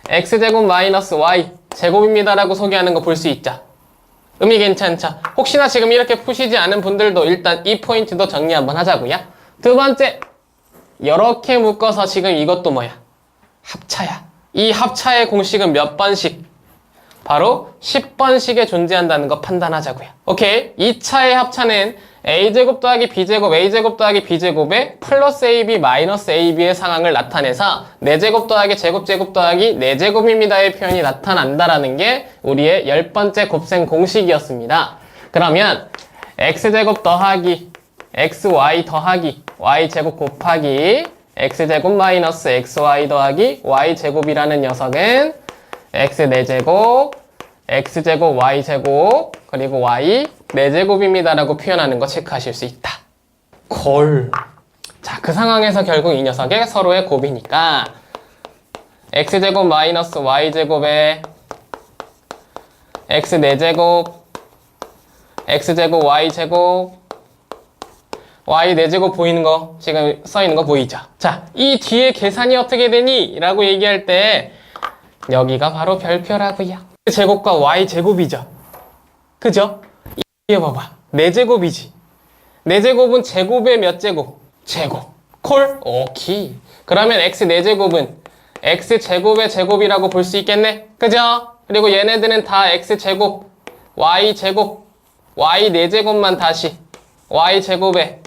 x제곱 마이너스 y 제곱입니다라고 소개하는 거 볼 수 있죠? 의미 괜찮죠? 혹시나 지금 이렇게 푸시지 않은 분들도 일단 이 포인트도 정리 한번 하자고요. 두 번째, 이렇게 묶어서 지금 이것도 뭐야? 합차야. 이 합차의 공식은 몇 번씩? 바로 10번씩에 존재한다는 거 판단하자고요. 오케이. 2차의 합차는 a제곱 더하기 b제곱 a제곱 더하기 b제곱의 플러스 ab 마이너스 ab의 상황을 나타내서 4제곱 더하기 제곱 더하기 4제곱입니다의 표현이 나타난다라는 게 우리의 10번째 곱셈 공식이었습니다. 그러면 x제곱 더하기 xy 더하기 y제곱 곱하기 x제곱 마이너스 xy 더하기 y제곱이라는 녀석은 x 4제곱, x제곱, y제곱, 그리고 y 4제곱입니다 라고 표현하는 거 체크하실 수 있다. 콜. 자, 그 상황에서 결국 이 녀석의 서로의 곱이니까 x제곱 마이너스 y제곱에 x 4제곱, x제곱, y제곱, y 4제곱 보이는 거, 지금 써있는 거 보이죠? 자, 이 뒤에 계산이 어떻게 되니? 라고 얘기할 때 여기가 바로 별표라고요. 제곱과 y제곱이죠. 그죠? 이게 봐봐. 4제곱이지. 4제곱은 제곱의 몇 제곱? 제곱. 콜? 오케이. 그러면 x 4제곱은 x제곱의 제곱이라고 볼 수 있겠네? 그죠? 그리고 얘네들은 다 x제곱, y제곱, y 4제곱만 다시 y제곱의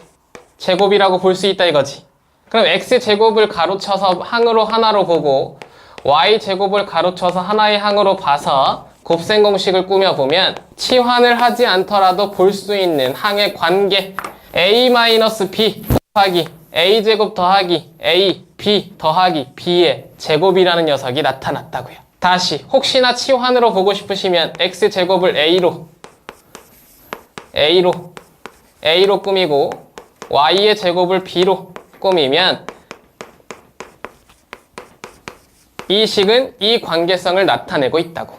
제곱이라고 볼 수 있다 이거지. 그럼 x제곱을 가로쳐서 항으로 하나로 보고 y제곱을 가로쳐서 하나의 항으로 봐서 곱셈 공식을 꾸며보면 치환을 하지 않더라도 볼 수 있는 항의 관계 a-b 곱하기 a제곱 더하기 a, b 더하기 b의 제곱이라는 녀석이 나타났다고요. 다시 혹시나 치환으로 보고 싶으시면 x제곱을 A로 꾸미고 Y의 제곱을 B로 꾸미면 이 식은 이 관계성을 나타내고 있다고.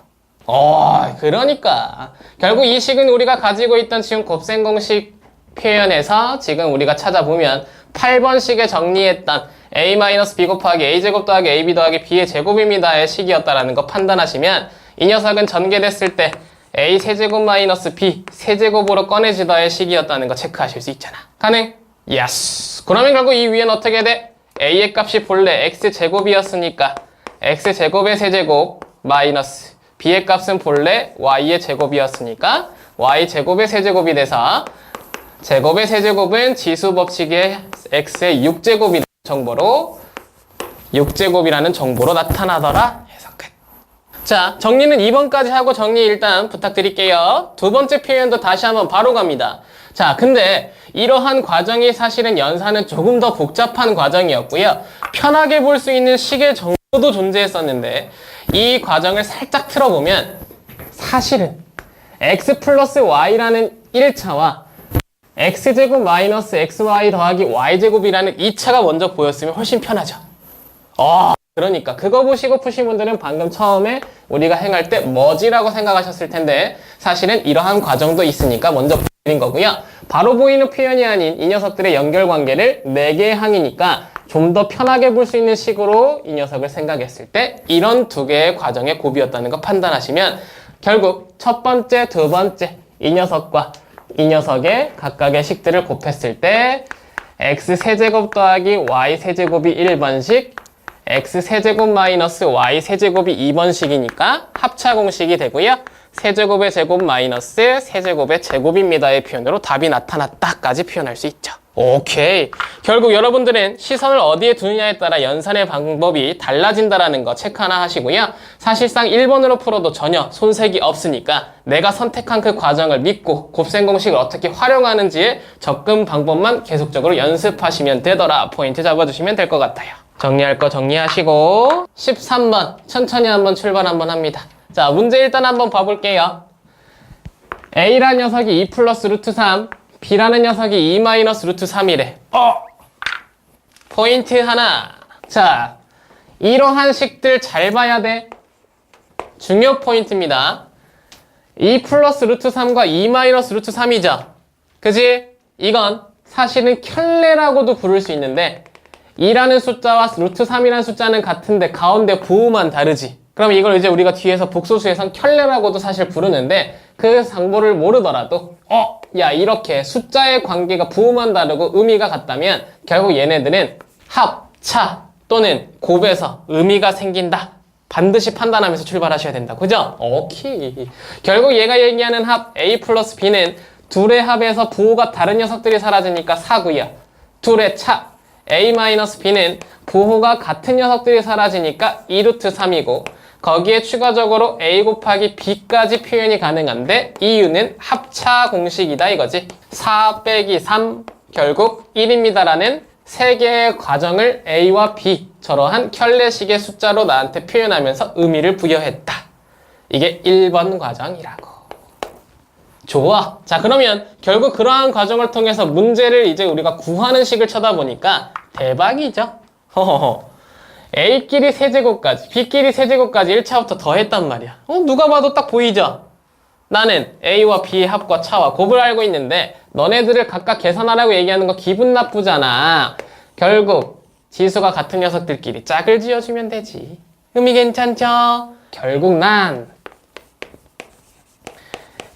그러니까 결국 이 식은 우리가 가지고 있던 지금 곱셈 공식 표현에서 지금 우리가 찾아보면 8번식에 정리했던 a-b 곱하기 a제곱 더하기 ab 더하기 b의 제곱입니다의 식이었다라는 거 판단하시면 이 녀석은 전개됐을 때 a 세제곱 마이너스 b 세제곱으로 꺼내지다의 식이었다는 거 체크하실 수 있잖아. 가능? 예스. 그러면 결국 이 위엔 어떻게 돼? a의 값이 본래 x제곱이었으니까 x제곱의 세제곱 마이너스 b의 값은 본래 y의 제곱이었으니까 y제곱의 세제곱이 돼서 제곱의 세제곱은 지수법칙의 x의 6제곱이라는 정보로 나타나더라 해서 끝. 자, 정리는 2번까지 하고 정리 일단 부탁드릴게요. 두 번째 표현도 다시 한번 바로 갑니다. 자, 근데 이러한 과정이 사실은 연산은 조금 더 복잡한 과정이었고요. 편하게 볼 수 있는 식의 정보도 존재했었는데 이 과정을 살짝 틀어보면 사실은 x 플러스 y라는 1차와 x제곱 마이너스 xy 더하기 y제곱이라는 2차가 먼저 보였으면 훨씬 편하죠. 그러니까 그거 보시고 푸신 분들은 방금 처음에 우리가 행할 때 뭐지라고 생각하셨을 텐데 사실은 이러한 과정도 있으니까 먼저 보여드린 거고요. 바로 보이는 표현이 아닌 이 녀석들의 연결관계를 4개의 항이니까 좀 더 편하게 볼 수 있는 식으로 이 녀석을 생각했을 때 이런 2개의 과정의 곱이었다는 거 판단하시면 결국 첫 번째, 두 번째 이 녀석과 이 녀석의 각각의 식들을 곱했을 때 x세제곱 더하기 y세제곱이 1번식 x세제곱 마이너스 y세제곱이 2번식이니까 합차 공식이 되고요. 세제곱의 제곱 마이너스 세제곱의 제곱입니다의 표현으로 답이 나타났다까지 표현할 수 있죠. 오케이. 결국 여러분들은 시선을 어디에 두느냐에 따라 연산의 방법이 달라진다라는 거 체크 하나 하시고요. 사실상 1번으로 풀어도 전혀 손색이 없으니까 내가 선택한 그 과정을 믿고 곱셈 공식을 어떻게 활용하는지의 접근 방법만 계속적으로 연습하시면 되더라. 포인트 잡아주시면 될 것 같아요. 정리할 거 정리하시고 13번 천천히 한번 출발 한번 합니다. 자, 문제 일단 한번 봐볼게요. A라는 녀석이 2 플러스 루트 3 B라는 녀석이 2 마이너스 루트 3이래. 포인트 하나. 자, 이러한 식들 잘 봐야 돼. 중요 포인트입니다. 2 플러스 루트 3과 2 마이너스 루트 3이죠. 그지? 이건 사실은 켤레라고도 부를 수 있는데 2라는 숫자와 루트 3이라는 숫자는 같은데 가운데 부호만 다르지. 그럼 이걸 이제 우리가 뒤에서 복소수에선 켤레라고도 사실 부르는데 그 정보를 모르더라도 야, 이렇게 숫자의 관계가 부호만 다르고 의미가 같다면 결국 얘네들은 합, 차 또는 곱에서 의미가 생긴다. 반드시 판단하면서 출발하셔야 된다. 그죠? 오케이. 결국 얘가 얘기하는 합 A 플러스 B는 둘의 합에서 부호가 다른 녀석들이 사라지니까 4고요. 둘의 차 A-B는 부호가 같은 녀석들이 사라지니까 2루트 3이고 거기에 추가적으로 A 곱하기 B까지 표현이 가능한데 이유는 합차 공식이다 이거지. 4 빼기 3 결국 1입니다라는 3개의 과정을 A와 B 저러한 켤레식의 숫자로 나한테 표현하면서 의미를 부여했다. 이게 1번 과정이라고. 좋아. 자, 그러면 결국 그러한 과정을 통해서 문제를 이제 우리가 구하는 식을 쳐다보니까 대박이죠. 허허허. A끼리 세제곱까지 B끼리 세제곱까지 1차부터 더했단 말이야. 누가 봐도 딱 보이죠? 나는 A와 B의 합과 차와 곱을 알고 있는데 너네들을 각각 계산하라고 얘기하는 거 기분 나쁘잖아. 결국 지수가 같은 녀석들끼리 짝을 지어주면 되지. 의미 괜찮죠? 결국 난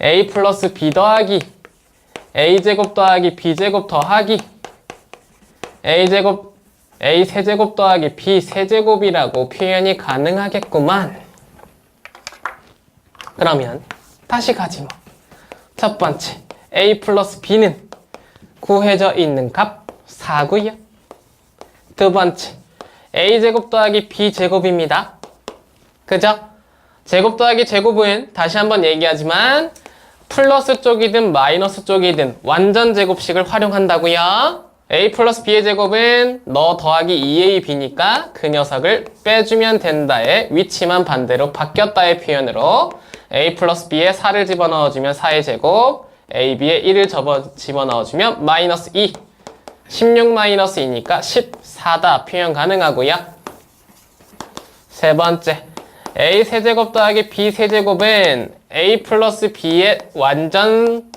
A 플러스 B 더하기 A제곱 더하기 B제곱 더하기 A 세제곱 더하기 B 세제곱이라고 표현이 가능하겠구만. 그러면 다시 가지 뭐. 첫 번째 A 플러스 B는 구해져 있는 값 4고요. 두 번째 A제곱 더하기 B제곱입니다. 그죠? 제곱 더하기 제곱은 다시 한번 얘기하지만 플러스 쪽이든 마이너스 쪽이든 완전 제곱식을 활용한다고요. a 플러스 b의 제곱은 너 더하기 2ab니까 그 녀석을 빼주면 된다의 위치만 반대로 바뀌었다의 표현으로 a 플러스 b에 4를 집어넣어주면 4의 제곱, ab에 1을 집어넣어주면 마이너스 2, 16 마이너스 2니까 14다 표현 가능하고요. 세 번째, a 세제곱 더하기 b 세제곱은 a 플러스 b의 완전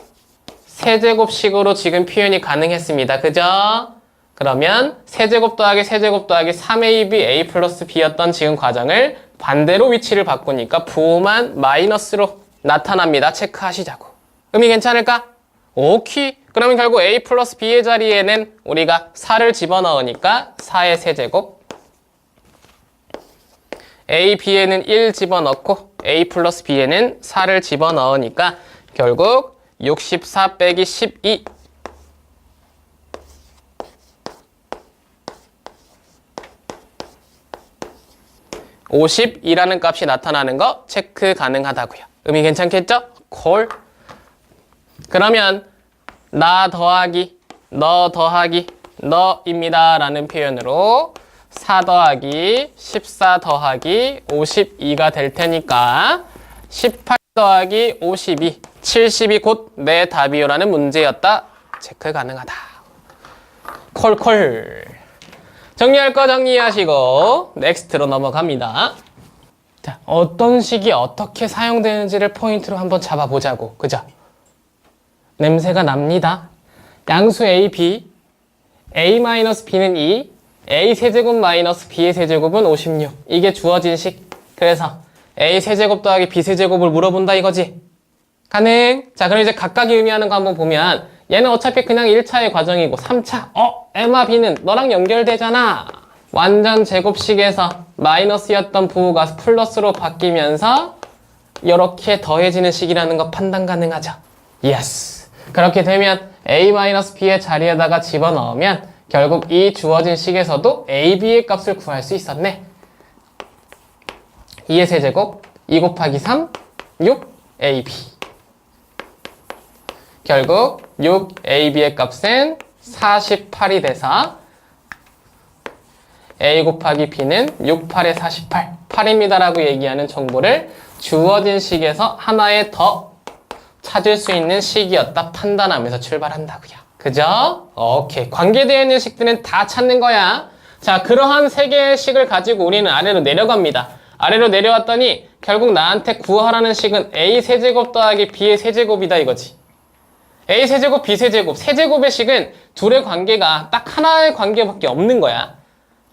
세제곱식으로 지금 표현이 가능했습니다. 그죠? 그러면 세제곱 더하기 세제곱 더하기 3ab a 플러스 b였던 지금 과정을 반대로 위치를 바꾸니까 부호만 마이너스로 나타납니다. 체크하시자고. 의미 괜찮을까? 오케이. 그러면 결국 a 플러스 b의 자리에는 우리가 4를 집어넣으니까 4의 세제곱, a, b에는 1 집어넣고 a 플러스 b에는 4를 집어넣으니까 결국 64 빼기 12 50이라는 값이 나타나는 거 체크 가능하다고요. 의미 괜찮겠죠? 콜. 그러면 나 더하기 너 더하기 너입니다 라는 표현으로 4 더하기 14 더하기 52가 될 테니까 18 더하기 52 70이 곧 내 답이요 라는 문제였다. 체크 가능하다. 콜콜. 정리할 거 정리하시고 넥스트로 넘어갑니다. 자, 어떤 식이 어떻게 사용되는지를 포인트로 한번 잡아보자고. 그죠? 냄새가 납니다. 양수 a, b, a-b는 2, a 세제곱 마이너스 b의 세제곱은 56. 이게 주어진 식. 그래서 a 세제곱 더하기 b 세제곱을 물어본다 이거지. 가능? 자, 그럼 이제 각각이 의미하는 거 한번 보면 얘는 어차피 그냥 1차의 과정이고 3차 m과 b는 너랑 연결되잖아. 완전 제곱식에서 마이너스였던 부호가 플러스로 바뀌면서 이렇게 더해지는 식이라는 거 판단 가능하죠. 예스. 그렇게 되면 a-b의 자리에다가 집어넣으면 결국 이 주어진 식에서도 a,b의 값을 구할 수 있었네. 2의 세제곱 2 곱하기 3 6ab. 결국 6ab의 값은 48이 돼서 a 곱하기 b는 6, 8에 48, 8입니다 라고 얘기하는 정보를 주어진 식에서 하나에 더 찾을 수 있는 식이었다 판단하면서 출발한다고요. 그죠? 오케이. 관계되어 있는 식들은 다 찾는 거야. 자, 그러한 세 개의 식을 가지고 우리는 아래로 내려갑니다. 아래로 내려왔더니 결국 나한테 구하라는 식은 a 세제곱 더하기 b의 세제곱이다 이거지. a 세제곱, b 세제곱, 세제곱의 식은 둘의 관계가 딱 하나의 관계밖에 없는 거야.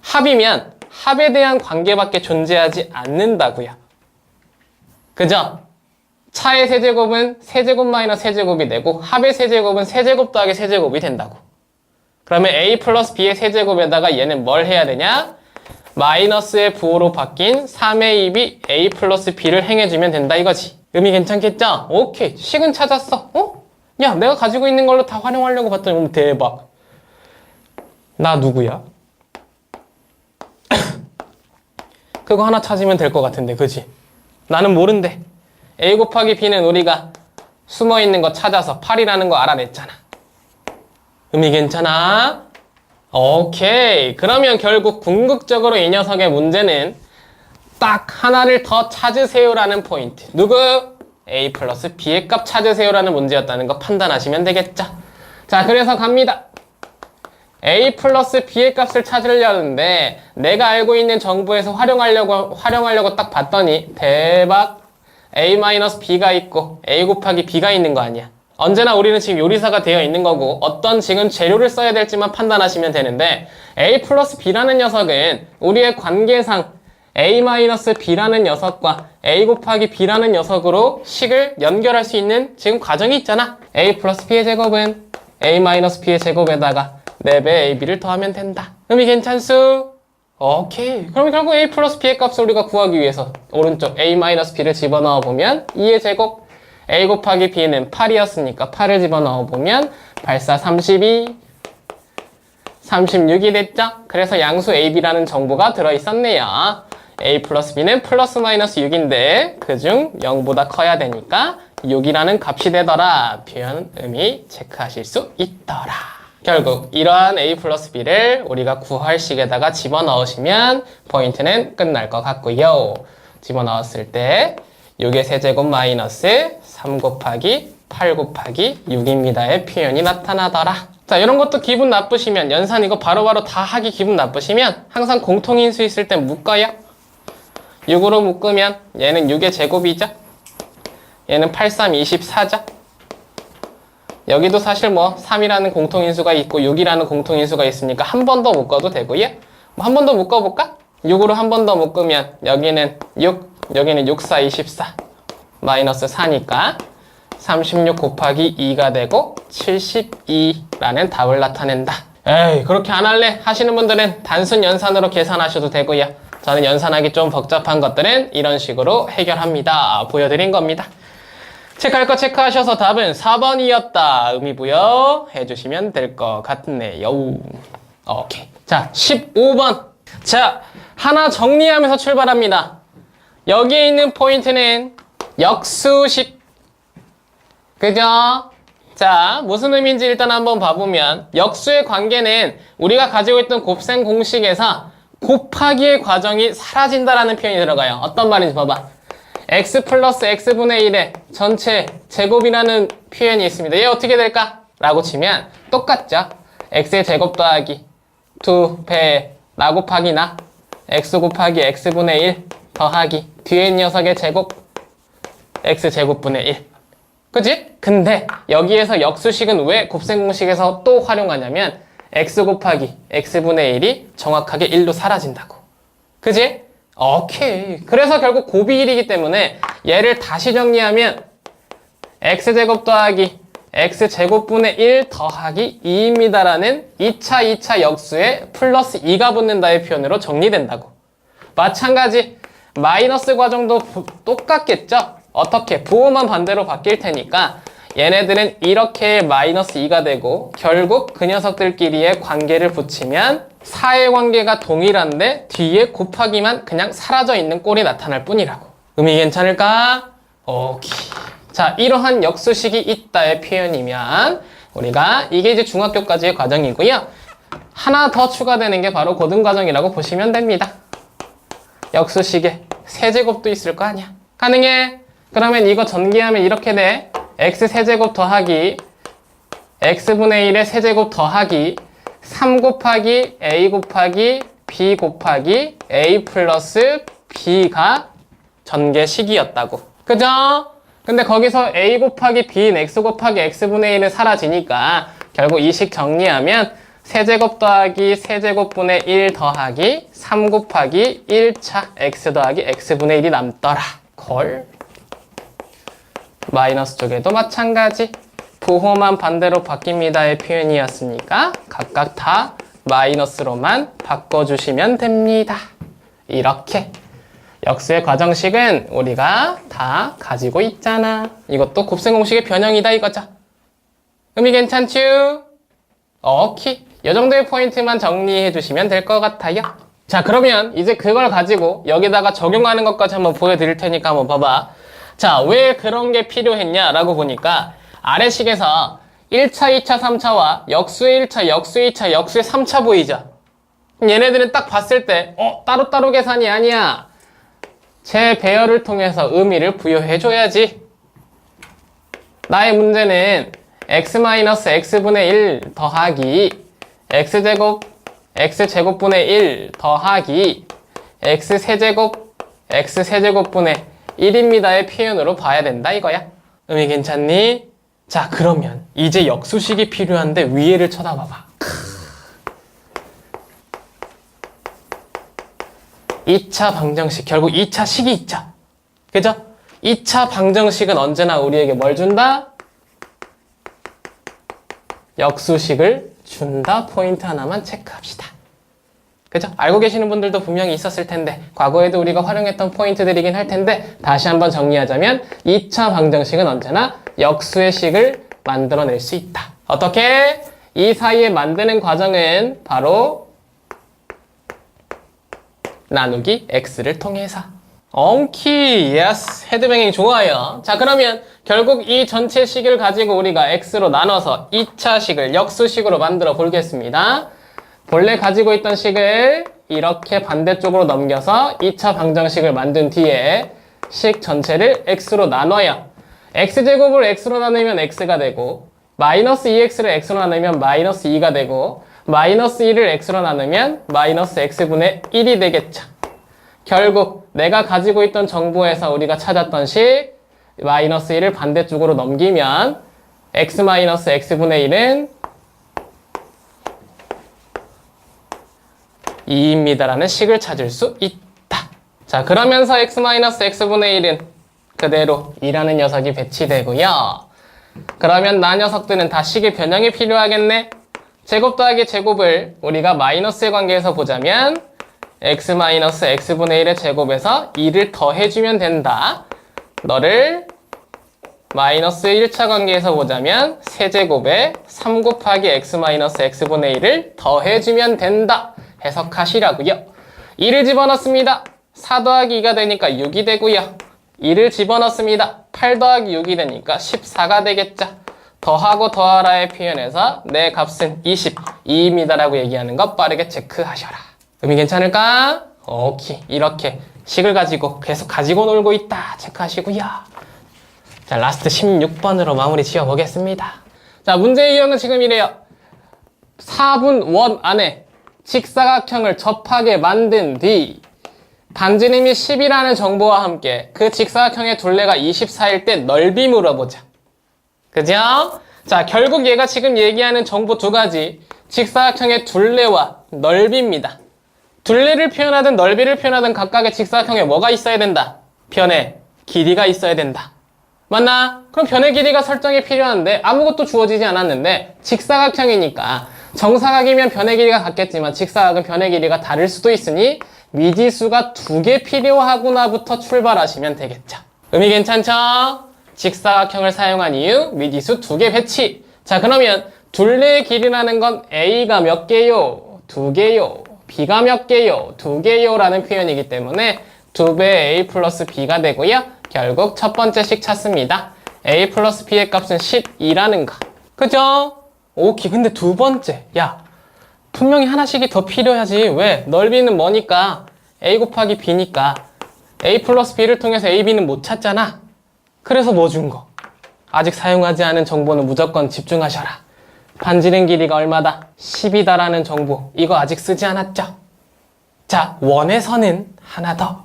합이면 합에 대한 관계밖에 존재하지 않는다고요. 그죠? 차의 세제곱은 세제곱 마이너스 세제곱이 되고 합의 세제곱은 세제곱 더하기 세제곱이 된다고. 그러면 a 플러스 b의 세제곱에다가 얘는 뭘 해야 되냐? 마이너스의 부호로 바뀐 3ab a 플러스 b를 행해주면 된다 이거지. 의미 괜찮겠죠? 오케이. 식은 찾았어. 야, 내가 가지고 있는 걸로 다 활용하려고 봤더니 대박. 나 누구야? 그거 하나 찾으면 될 것 같은데, 그지? 나는 모른대. a 곱하기 b는 우리가 숨어있는 거 찾아서 8이라는 거 알아냈잖아. 의미 괜찮아? 오케이. 그러면 결국 궁극적으로 이 녀석의 문제는 딱 하나를 더 찾으세요라는 포인트. 누구? a 플러스 b의 값 찾으세요라는 문제였다는 거 판단하시면 되겠죠. 자, 그래서 갑니다. a 플러스 b의 값을 찾으려는데 내가 알고 있는 정보에서 활용하려고 딱 봤더니 대박. a 마이너스 b가 있고 a 곱하기 b가 있는 거 아니야. 언제나 우리는 지금 요리사가 되어 있는 거고 어떤 지금 재료를 써야 될지만 판단하시면 되는데 a 플러스 b라는 녀석은 우리의 관계상 a-b라는 녀석과 a 곱하기 b라는 녀석으로 식을 연결할 수 있는 지금 과정이 있잖아. a 플러스 b의 제곱은 a-b의 제곱에다가 4배 ab를 더하면 된다. 의미 괜찮수? 오케이. 그럼 결국 a 플러스 b의 값을 우리가 구하기 위해서 오른쪽 a-b를 집어넣어 보면 2의 제곱, a 곱하기 b는 8이었으니까 8을 집어넣어 보면 8, 4, 32, 36이 됐죠? 그래서 양수 ab라는 정보가 들어있었네요. a 플러스 b는 플러스 마이너스 6인데 그중 0보다 커야 되니까 6이라는 값이 되더라. 표현 의미 체크하실 수 있더라. 결국 이러한 a 플러스 b를 우리가 구할 식에다가 집어넣으시면 포인트는 끝날 것 같고요. 집어넣었을 때 6의 세제곱 마이너스 3 곱하기 8 곱하기 6입니다의 표현이 나타나더라. 자, 이런 것도 기분 나쁘시면, 연산 이거 바로바로 다 하기 기분 나쁘시면 항상 공통인수 있을 땐 묶어요. 6으로 묶으면 얘는 6의 제곱이죠. 얘는 8, 3, 24죠. 여기도 사실 뭐 3이라는 공통인수가 있고 6이라는 공통인수가 있으니까 한 번 더 묶어도 되고요. 뭐 한 번 더 묶어볼까? 6으로 한 번 더 묶으면 여기는 6, 여기는 6, 4, 24 마이너스 4니까 36 곱하기 2가 되고 72라는 답을 나타낸다. 에이, 그렇게 안 할래 하시는 분들은 단순 연산으로 계산하셔도 되고요. 저는 연산하기 좀 복잡한 것들은 이런 식으로 해결합니다. 보여드린 겁니다. 체크할 거 체크하셔서 답은 4번이었다. 의미부여 해주시면 될 것 같네요. 오케이. 자, 15번. 자, 하나 정리하면서 출발합니다. 여기에 있는 포인트는 역수식. 그죠? 자, 무슨 의미인지 일단 한번 봐보면 역수의 관계는 우리가 가지고 있던 곱셈 공식에서 곱하기의 과정이 사라진다라는 표현이 들어가요. 어떤 말인지 봐봐. x 플러스 x분의 1의 전체 제곱이라는 표현이 있습니다. 얘 어떻게 될까? 라고 치면 똑같죠. x의 제곱 더하기 2배 나 곱하기 나 x 곱하기 x분의 1 더하기 뒤에 있는 녀석의 제곱 x제곱분의 1. 그치? 근데 여기에서 역수식은 왜 곱셈 공식에서 또 활용하냐면 x 곱하기 x분의 1이 정확하게 1로 사라진다고. 그치? 오케이. 그래서 결국 곱이 1이기 때문에 얘를 다시 정리하면 x제곱 더하기 x제곱분의 1 더하기 2입니다라는 2차 역수에 플러스 2가 붙는다의 표현으로 정리된다고. 마찬가지 마이너스 과정도 똑같겠죠? 어떻게? 부호만 반대로 바뀔 테니까 얘네들은 이렇게 마이너스 2가 되고 결국 그 녀석들끼리의 관계를 붙이면 사의 관계가 동일한데 뒤에 곱하기만 그냥 사라져 있는 꼴이 나타날 뿐이라고. 의미 괜찮을까? 오케이. 자, 이러한 역수식이 있다의 표현이면 우리가 이게 이제 중학교까지의 과정이고요. 하나 더 추가되는 게 바로 고등과정이라고 보시면 됩니다. 역수식에 세제곱도 있을 거 아니야. 가능해? 그러면 이거 전개하면 이렇게 돼. x 세제곱 더하기 x분의 1의 세제곱 더하기 3 곱하기 a 곱하기 b 곱하기 a 플러스 b가 전개식이었다고. 그죠? 근데 거기서 a 곱하기 b인 x 곱하기 x분의 1은 사라지니까 결국 이 식 정리하면 세제곱 더하기 세제곱분의 1 더하기 3 곱하기 1차 x 더하기 x분의 1이 남더라. 걸. 마이너스 쪽에도 마찬가지. 부호만 반대로 바뀝니다의 표현이었으니까 각각 다 마이너스로만 바꿔주시면 됩니다. 이렇게 역수의 과정식은 우리가 다 가지고 있잖아. 이것도 곱셈 공식의 변형이다 이거죠. 의미 괜찮죠? 오케이. 이 정도의 포인트만 정리해 주시면 될 것 같아요. 자, 그러면 이제 그걸 가지고 여기다가 적용하는 것까지 한번 보여드릴 테니까 한번 봐봐. 자, 왜 그런 게 필요했냐라고 보니까 아래식에서 1차, 2차, 3차와 역수의 1차, 역수의 2차, 역수의 3차 보이죠? 얘네들은 딱 봤을 때 따로따로 계산이 아니야. 재배열을 통해서 의미를 부여해줘야지. 나의 문제는 x-x분의 1 더하기 x제곱분의 1 더하기 x세제곱분의 1입니다의 표현으로 봐야 된다 이거야. 의미 괜찮니? 자, 그러면 이제 역수식이 필요한데 위에를 쳐다봐봐. 2차 방정식, 결국 2차 식이 있죠. 그죠? 2차 방정식은 언제나 우리에게 뭘 준다? 역수식을 준다. 포인트 하나만 체크합시다. 그죠? 알고 계시는 분들도 분명히 있었을 텐데 과거에도 우리가 활용했던 포인트들이긴 할 텐데 다시 한번 정리하자면 2차 방정식은 언제나 역수의 식을 만들어낼 수 있다. 어떻게? 이 사이에 만드는 과정은 바로 나누기 x를 통해서. 엉키, 예스. 헤드뱅잉 좋아요. 자, 그러면 결국 이 전체 식을 가지고 우리가 x로 나눠서 2차 식을 역수식으로 만들어 보겠습니다. 본래 가지고 있던 식을 이렇게 반대쪽으로 넘겨서 2차 방정식을 만든 뒤에 식 전체를 x로 나눠요. x제곱을 x로 나누면 x가 되고 마이너스 2x를 x로 나누면 마이너스 2가 되고 마이너스 1을 x로 나누면 마이너스 x분의 1이 되겠죠. 결국 내가 가지고 있던 정보에서 우리가 찾았던 식 마이너스 1을 반대쪽으로 넘기면 x 마이너스 x분의 1은 2입니다라는 식을 찾을 수 있다. 자, 그러면서 x 마이너스 x분의 1은 그대로 2라는 녀석이 배치되고요. 그러면 나 녀석들은 다 식의 변형이 필요하겠네. 제곱 더하기 제곱을 우리가 마이너스의 관계에서 보자면 x 마이너스 x분의 1의 제곱에서 2를 더해주면 된다. 너를 마이너스 1차 관계에서 보자면 세제곱에 3 곱하기 x 마이너스 x분의 1을 더해주면 된다. 해석하시라고요. 2를 집어넣습니다. 4 더하기 2가 되니까 6이 되고요. 2를 집어넣습니다. 8 더하기 6이 되니까 14가 되겠죠. 더하고 더하라의 표현에서 내 값은 22입니다 라고 얘기하는 거 빠르게 체크하셔라. 의미 괜찮을까? 오케이. 이렇게 식을 가지고 계속 가지고 놀고 있다 체크하시고요. 자, 라스트 16번으로 마무리 지어보겠습니다. 자, 문제의 유형은 지금 이래요. 4분 원 안에 직사각형을 접하게 만든 뒤 반지름이 10이라는 정보와 함께 그 직사각형의 둘레가 24일 때 넓이 물어보자. 그죠? 자, 결국 얘가 지금 얘기하는 정보 두 가지. 직사각형의 둘레와 넓이입니다. 둘레를 표현하든 넓이를 표현하든 각각의 직사각형에 뭐가 있어야 된다? 변의 길이가 있어야 된다. 맞나? 그럼 변의 길이가 설정이 필요한데 아무것도 주어지지 않았는데 직사각형이니까 정사각이면 변의 길이가 같겠지만 직사각은 변의 길이가 다를 수도 있으니 미지수가 2개 필요하구나부터 출발하시면 되겠죠. 의미 괜찮죠? 직사각형을 사용한 이유 미지수 2개 배치. 자, 그러면 둘레의 길이라는 건 A가 몇 개요? 2개요. B가 몇 개요? 2개요 라는 표현이기 때문에 2배 A 플러스 B가 되고요. 결국 첫 번째 식 찾습니다. A 플러스 B의 값은 12라는 거. 그죠? 오케이. 근데 두 번째. 야, 분명히 하나씩이 더 필요하지. 왜? 넓이는 뭐니까? A 곱하기 B니까. A 플러스 B를 통해서 A, B는 못 찾잖아. 그래서 뭐 준 거? 아직 사용하지 않은 정보는 무조건 집중하셔라. 반지름 길이가 얼마다? 10이다라는 정보. 이거 아직 쓰지 않았죠? 자, 원에서는 하나 더.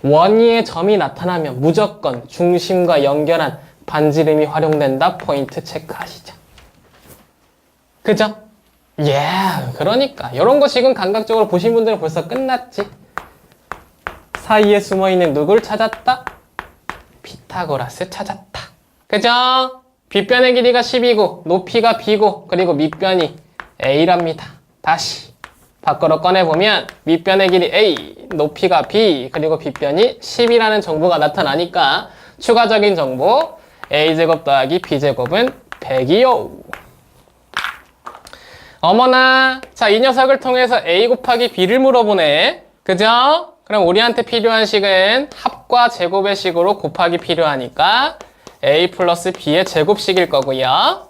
원 위에 점이 나타나면 무조건 중심과 연결한 반지름이 활용된다. 포인트 체크하시죠. 그죠? 예, 그러니까 이런 거 지금 감각적으로 보신 분들은 벌써 끝났지. 사이에 숨어있는 누굴 찾았다? 피타고라스 찾았다. 그죠? 빗변의 길이가 10이고 높이가 B고 그리고 밑변이 A랍니다. 다시 밖으로 꺼내보면 밑변의 길이 A, 높이가 B, 그리고 빗변이 10이라는 정보가 나타나니까 추가적인 정보 A제곱 더하기 B제곱은 100이요. 어머나, 자, 이 녀석을 통해서 A 곱하기 B를 물어보네. 그죠? 그럼 우리한테 필요한 식은 합과 제곱의 식으로 곱하기 필요하니까 A 플러스 B의 제곱식일 거고요.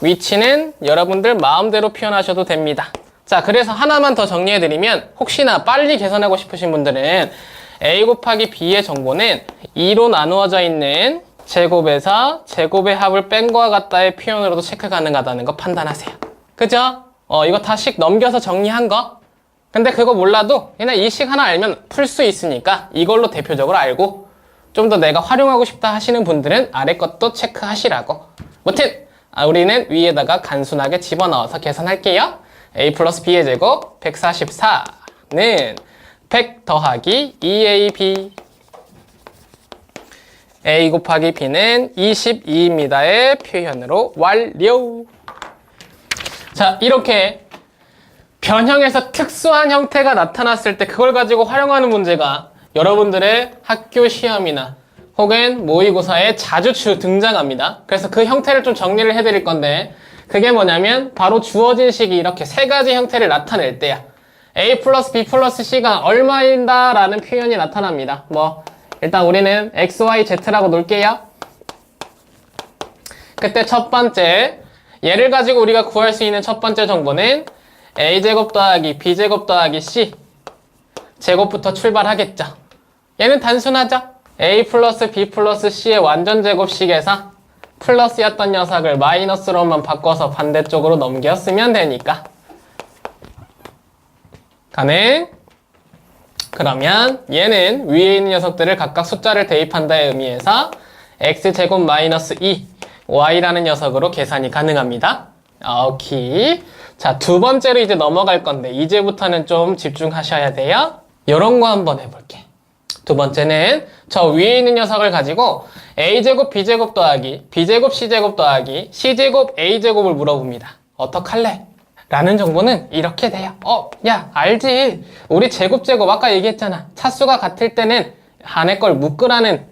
위치는 여러분들 마음대로 표현하셔도 됩니다. 자, 그래서 하나만 더 정리해드리면 혹시나 빨리 계산하고 싶으신 분들은 A 곱하기 B의 정보는 2로 나누어져 있는 제곱에서 제곱의 합을 뺀 거와 같다의 표현으로도 체크 가능하다는 거 판단하세요. 그죠? 이거 다 식 넘겨서 정리한 거. 근데 그거 몰라도 그냥 이 식 하나 알면 풀 수 있으니까 이걸로 대표적으로 알고 좀 더 내가 활용하고 싶다 하시는 분들은 아래 것도 체크하시라고. 무튼 우리는 위에다가 간순하게 집어넣어서 계산할게요. A 플러스 B의 제곱 144는 100 더하기 2AB A 곱하기 B는 22입니다의 표현으로 완료. 자, 이렇게 변형에서 특수한 형태가 나타났을 때 그걸 가지고 활용하는 문제가 여러분들의 학교 시험이나 혹은 모의고사에 자주 등장합니다. 그래서 그 형태를 좀 정리를 해드릴 건데 그게 뭐냐면 바로 주어진 식이 이렇게 세 가지 형태를 나타낼 때야. A 플러스 B 플러스 C가 얼마인다 라는 표현이 나타납니다. 뭐 일단 우리는 XYZ라고 놓을게요. 그때 첫 번째 얘를 가지고 우리가 구할 수 있는 첫 번째 정보는 A제곱 더하기 B제곱 더하기 C 제곱부터 출발하겠죠. 얘는 단순하죠. A 플러스 B 플러스 C의 완전 제곱식에서 플러스였던 녀석을 마이너스로만 바꿔서 반대쪽으로 넘겼으면 되니까 가능? 그러면 얘는 위에 있는 녀석들을 각각 숫자를 대입한다의 의미에서 x제곱 마이너스 2 y라는 녀석으로 계산이 가능합니다. 오케이. 자, 두 번째로 이제 넘어갈 건데 이제부터는 좀 집중하셔야 돼요. 요런 거 한번 해볼게. 두 번째는 저 위에 있는 녀석을 가지고 a제곱 b제곱 더하기 b제곱 c제곱 더하기 c제곱 a제곱을 물어봅니다. 어떡할래? 라는 정보는 이렇게 돼요. 야, 알지? 우리 제곱 아까 얘기했잖아. 차수가 같을 때는 안에 걸 묶으라는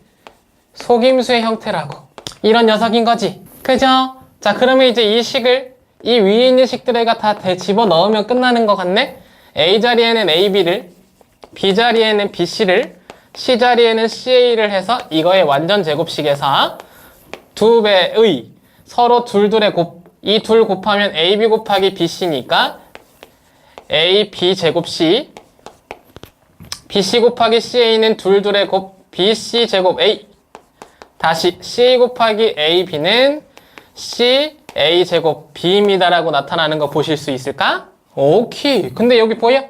속임수의 형태라고. 이런 녀석인 거지. 그죠? 자, 그러면 이제 이 식을 이 위에 있는 식들을 다 집어넣으면 끝나는 것 같네? A 자리에는 AB를, B 자리에는 BC를, C 자리에는 CA를 해서 이거의 완전 제곱식에서 두 배의 서로 둘둘의 이 둘 곱하면 AB 곱하기 BC니까 AB 제곱 C BC 곱하기 CA는 둘둘의 BC 제곱 A 다시 CA 곱하기 AB는 CA 제곱 B입니다 라고 나타나는 거 보실 수 있을까? 오케이. 근데 여기 보여?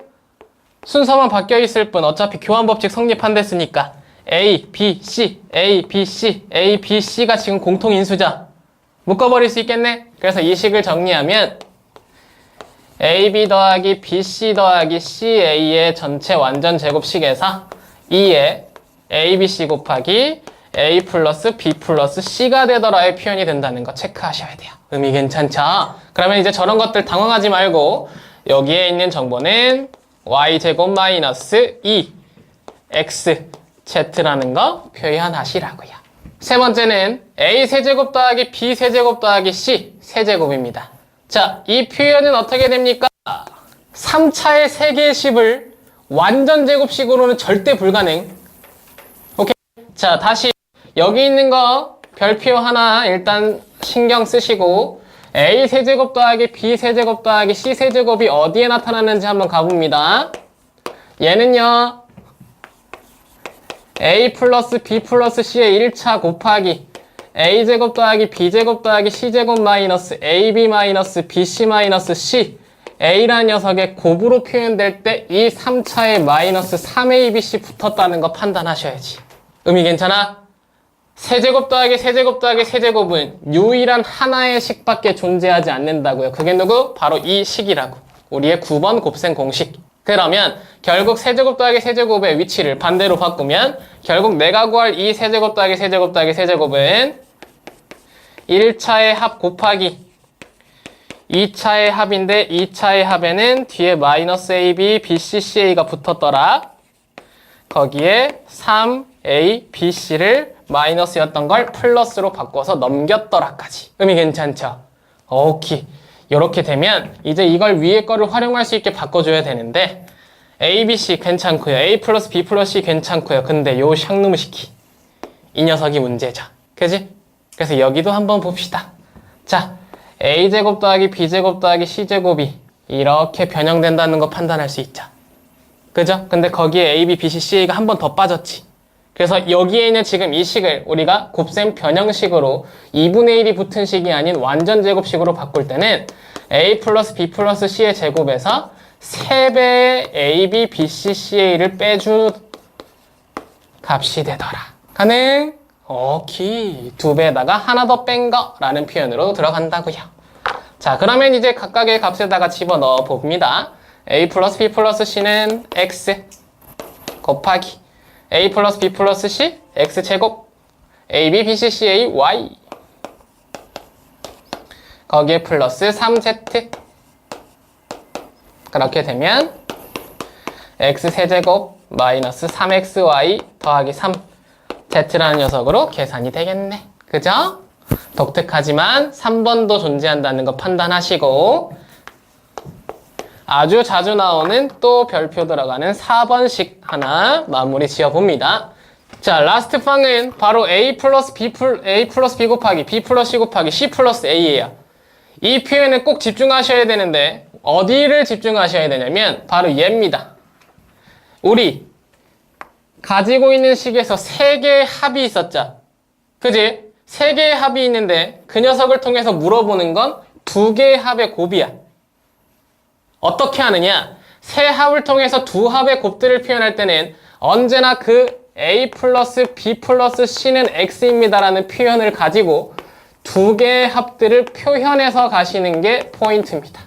순서만 바뀌어 있을 뿐 어차피 교환법칙 성립한댔으니까 A, B, C, A, B, C, A, B, C가 지금 공통인수죠. 묶어버릴 수 있겠네? 그래서 이 식을 정리하면 AB 더하기 BC 더하기 CA의 전체 완전 제곱식에서 2에 ABC 곱하기 A 플러스 B 플러스 C가 되더라의 표현이 된다는 거 체크하셔야 돼요. 의미 괜찮죠? 그러면 이제 저런 것들 당황하지 말고 여기에 있는 정보는 Y제곱 마이너스 2XZ라는 거 표현하시라고요. 세 번째는 A 세제곱 더하기 B 세제곱 더하기 C 세제곱입니다. 자, 이 표현은 어떻게 됩니까? 3차의 세개식을 완전 제곱식으로는 절대 불가능. 오케이. 자, 다시 여기 있는 거 별표 하나 일단 신경 쓰시고 A 세제곱 더하기 B 세제곱 더하기 C 세제곱이 어디에 나타나는지 한번 가봅니다. 얘는요. A 플러스 B 플러스 C의 1차 곱하기 A제곱 더하기 B제곱 더하기 C제곱 마이너스 AB 마이너스 BC 마이너스 C A라는 녀석의 곱으로 표현될 때 이 3차에 마이너스 3ABC 붙었다는 거 판단하셔야지. 의미 괜찮아? 세제곱 더하기 세제곱 더하기 세제곱은 유일한 하나의 식밖에 존재하지 않는다고요. 그게 누구? 바로 이 식이라고. 우리의 9번 곱셈 공식. 그러면 결국 세제곱 더하기 세제곱의 위치를 반대로 바꾸면 결국 내가 구할 이 세제곱 더하기 세제곱 더하기 세제곱은 1차의 합 곱하기 2차의 합인데 2차의 합에는 뒤에 마이너스 AB, BC, CA가 붙었더라. 거기에 3A, BC를 마이너스였던 걸 플러스로 바꿔서 넘겼더라까지. 의미 괜찮죠? 오케이. 이렇게 되면 이제 이걸 위에 거를 활용할 수 있게 바꿔줘야 되는데 A, B, C 괜찮고요. A 플러스 B 플러스 C 괜찮고요. 근데 요 샹누무 시키 이 녀석이 문제죠. 그지? 그래서 여기도 한번 봅시다. 자, A제곱 더하기 B제곱 더하기 C제곱이 이렇게 변형된다는 거 판단할 수 있죠. 그죠? 근데 거기에 A, B, B, C, C가 한 번 더 빠졌지. 그래서 여기에 있는 지금 이 식을 우리가 곱셈 변형식으로 2분의 1이 붙은 식이 아닌 완전 제곱식으로 바꿀 때는 A 플러스 B 플러스 C의 제곱에서 3배의 A, B, B, C, CA를 빼준 값이 되더라. 가능? 오케이. 2배에다가 하나 더 뺀 거라는 표현으로 들어간다고요. 자, 그러면 이제 각각의 값에다가 집어넣어 봅니다. A 플러스 B 플러스 C는 X 곱하기 A 플러스 B 플러스 C X제곱 AB, BC, CA, Y 거기에 플러스 3Z 그렇게 되면 X세제곱 마이너스 3XY 더하기 3Z라는 녀석으로 계산이 되겠네. 그죠? 독특하지만 3번도 존재한다는 거 판단하시고 아주 자주 나오는 또 별표 들어가는 4번식 하나 마무리 지어봅니다. 자, 라스트 팡은 바로 A 플러스 B 곱하기 B 플러스 C 곱하기 C 플러스 A예요. 이 표현에 꼭 집중하셔야 되는데 어디를 집중하셔야 되냐면 바로 얘입니다. 우리 가지고 있는 식에서 3개의 합이 있었죠. 그지? 3개의 합이 있는데 그 녀석을 통해서 물어보는 건 2개의 합의 곱이야. 어떻게 하느냐? 세 합을 통해서 두 합의 곱들을 표현할 때는 언제나 그 A 플러스 B 플러스 C는 X입니다라는 표현을 가지고 두 개의 합들을 표현해서 가시는 게 포인트입니다.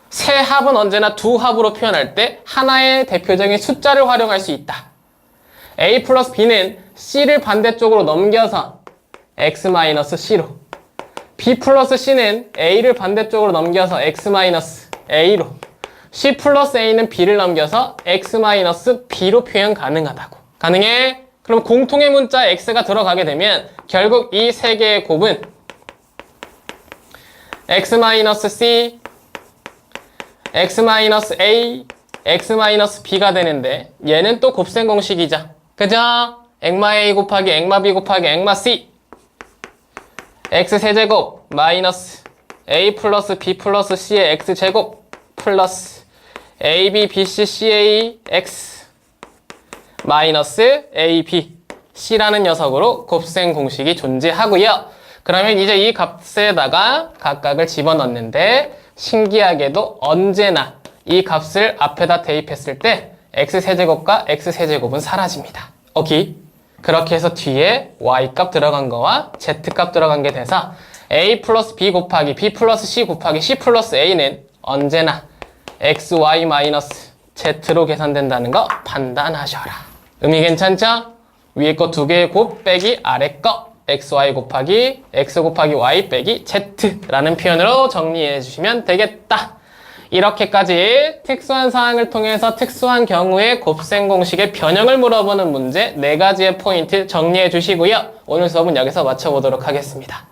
세 합은 언제나 두 합으로 표현할 때 하나의 대표적인 숫자를 활용할 수 있다. A 플러스 B는 C를 반대쪽으로 넘겨서 X-C로, B 플러스 C는 A를 반대쪽으로 넘겨서 X-A로, C 플러스 A는 B를 넘겨서 X-B로 표현 가능하다고. 가능해? 그럼 공통의 문자 X가 들어가게 되면 결국 이 세 개의 곱은 X-C, X-A, X-B가 되는데 얘는 또 곱셈 공식이죠. 그죠? 액마 A 곱하기 액마 B 곱하기 액마 C X세제곱 마이너스 A 플러스 B 플러스 C의 X제곱 플러스 AB, BC, CA, X 마이너스 AB, C라는 녀석으로 곱셈 공식이 존재하고요. 그러면 이제 이 값에다가 각각을 집어넣는데 신기하게도 언제나 이 값을 앞에다 대입했을 때 X세제곱과 X세제곱은 사라집니다. 오케이? 그렇게 해서 뒤에 Y값 들어간 거와 Z값 들어간 게 돼서 A 플러스 B 곱하기 B 플러스 C 곱하기 C 플러스 A는 언제나 XY 마이너스 Z로 계산된다는 거 판단하셔라. 의미 괜찮죠? 위에 거 두 개의 곱 빼기 아래 거 XY 곱하기 X 곱하기 Y 빼기 Z라는 표현으로 정리해 주시면 되겠다. 이렇게까지 특수한 사항을 통해서 특수한 경우에 곱셈 공식의 변형을 물어보는 문제 4가지의 포인트 정리해 주시고요. 오늘 수업은 여기서 마쳐보도록 하겠습니다.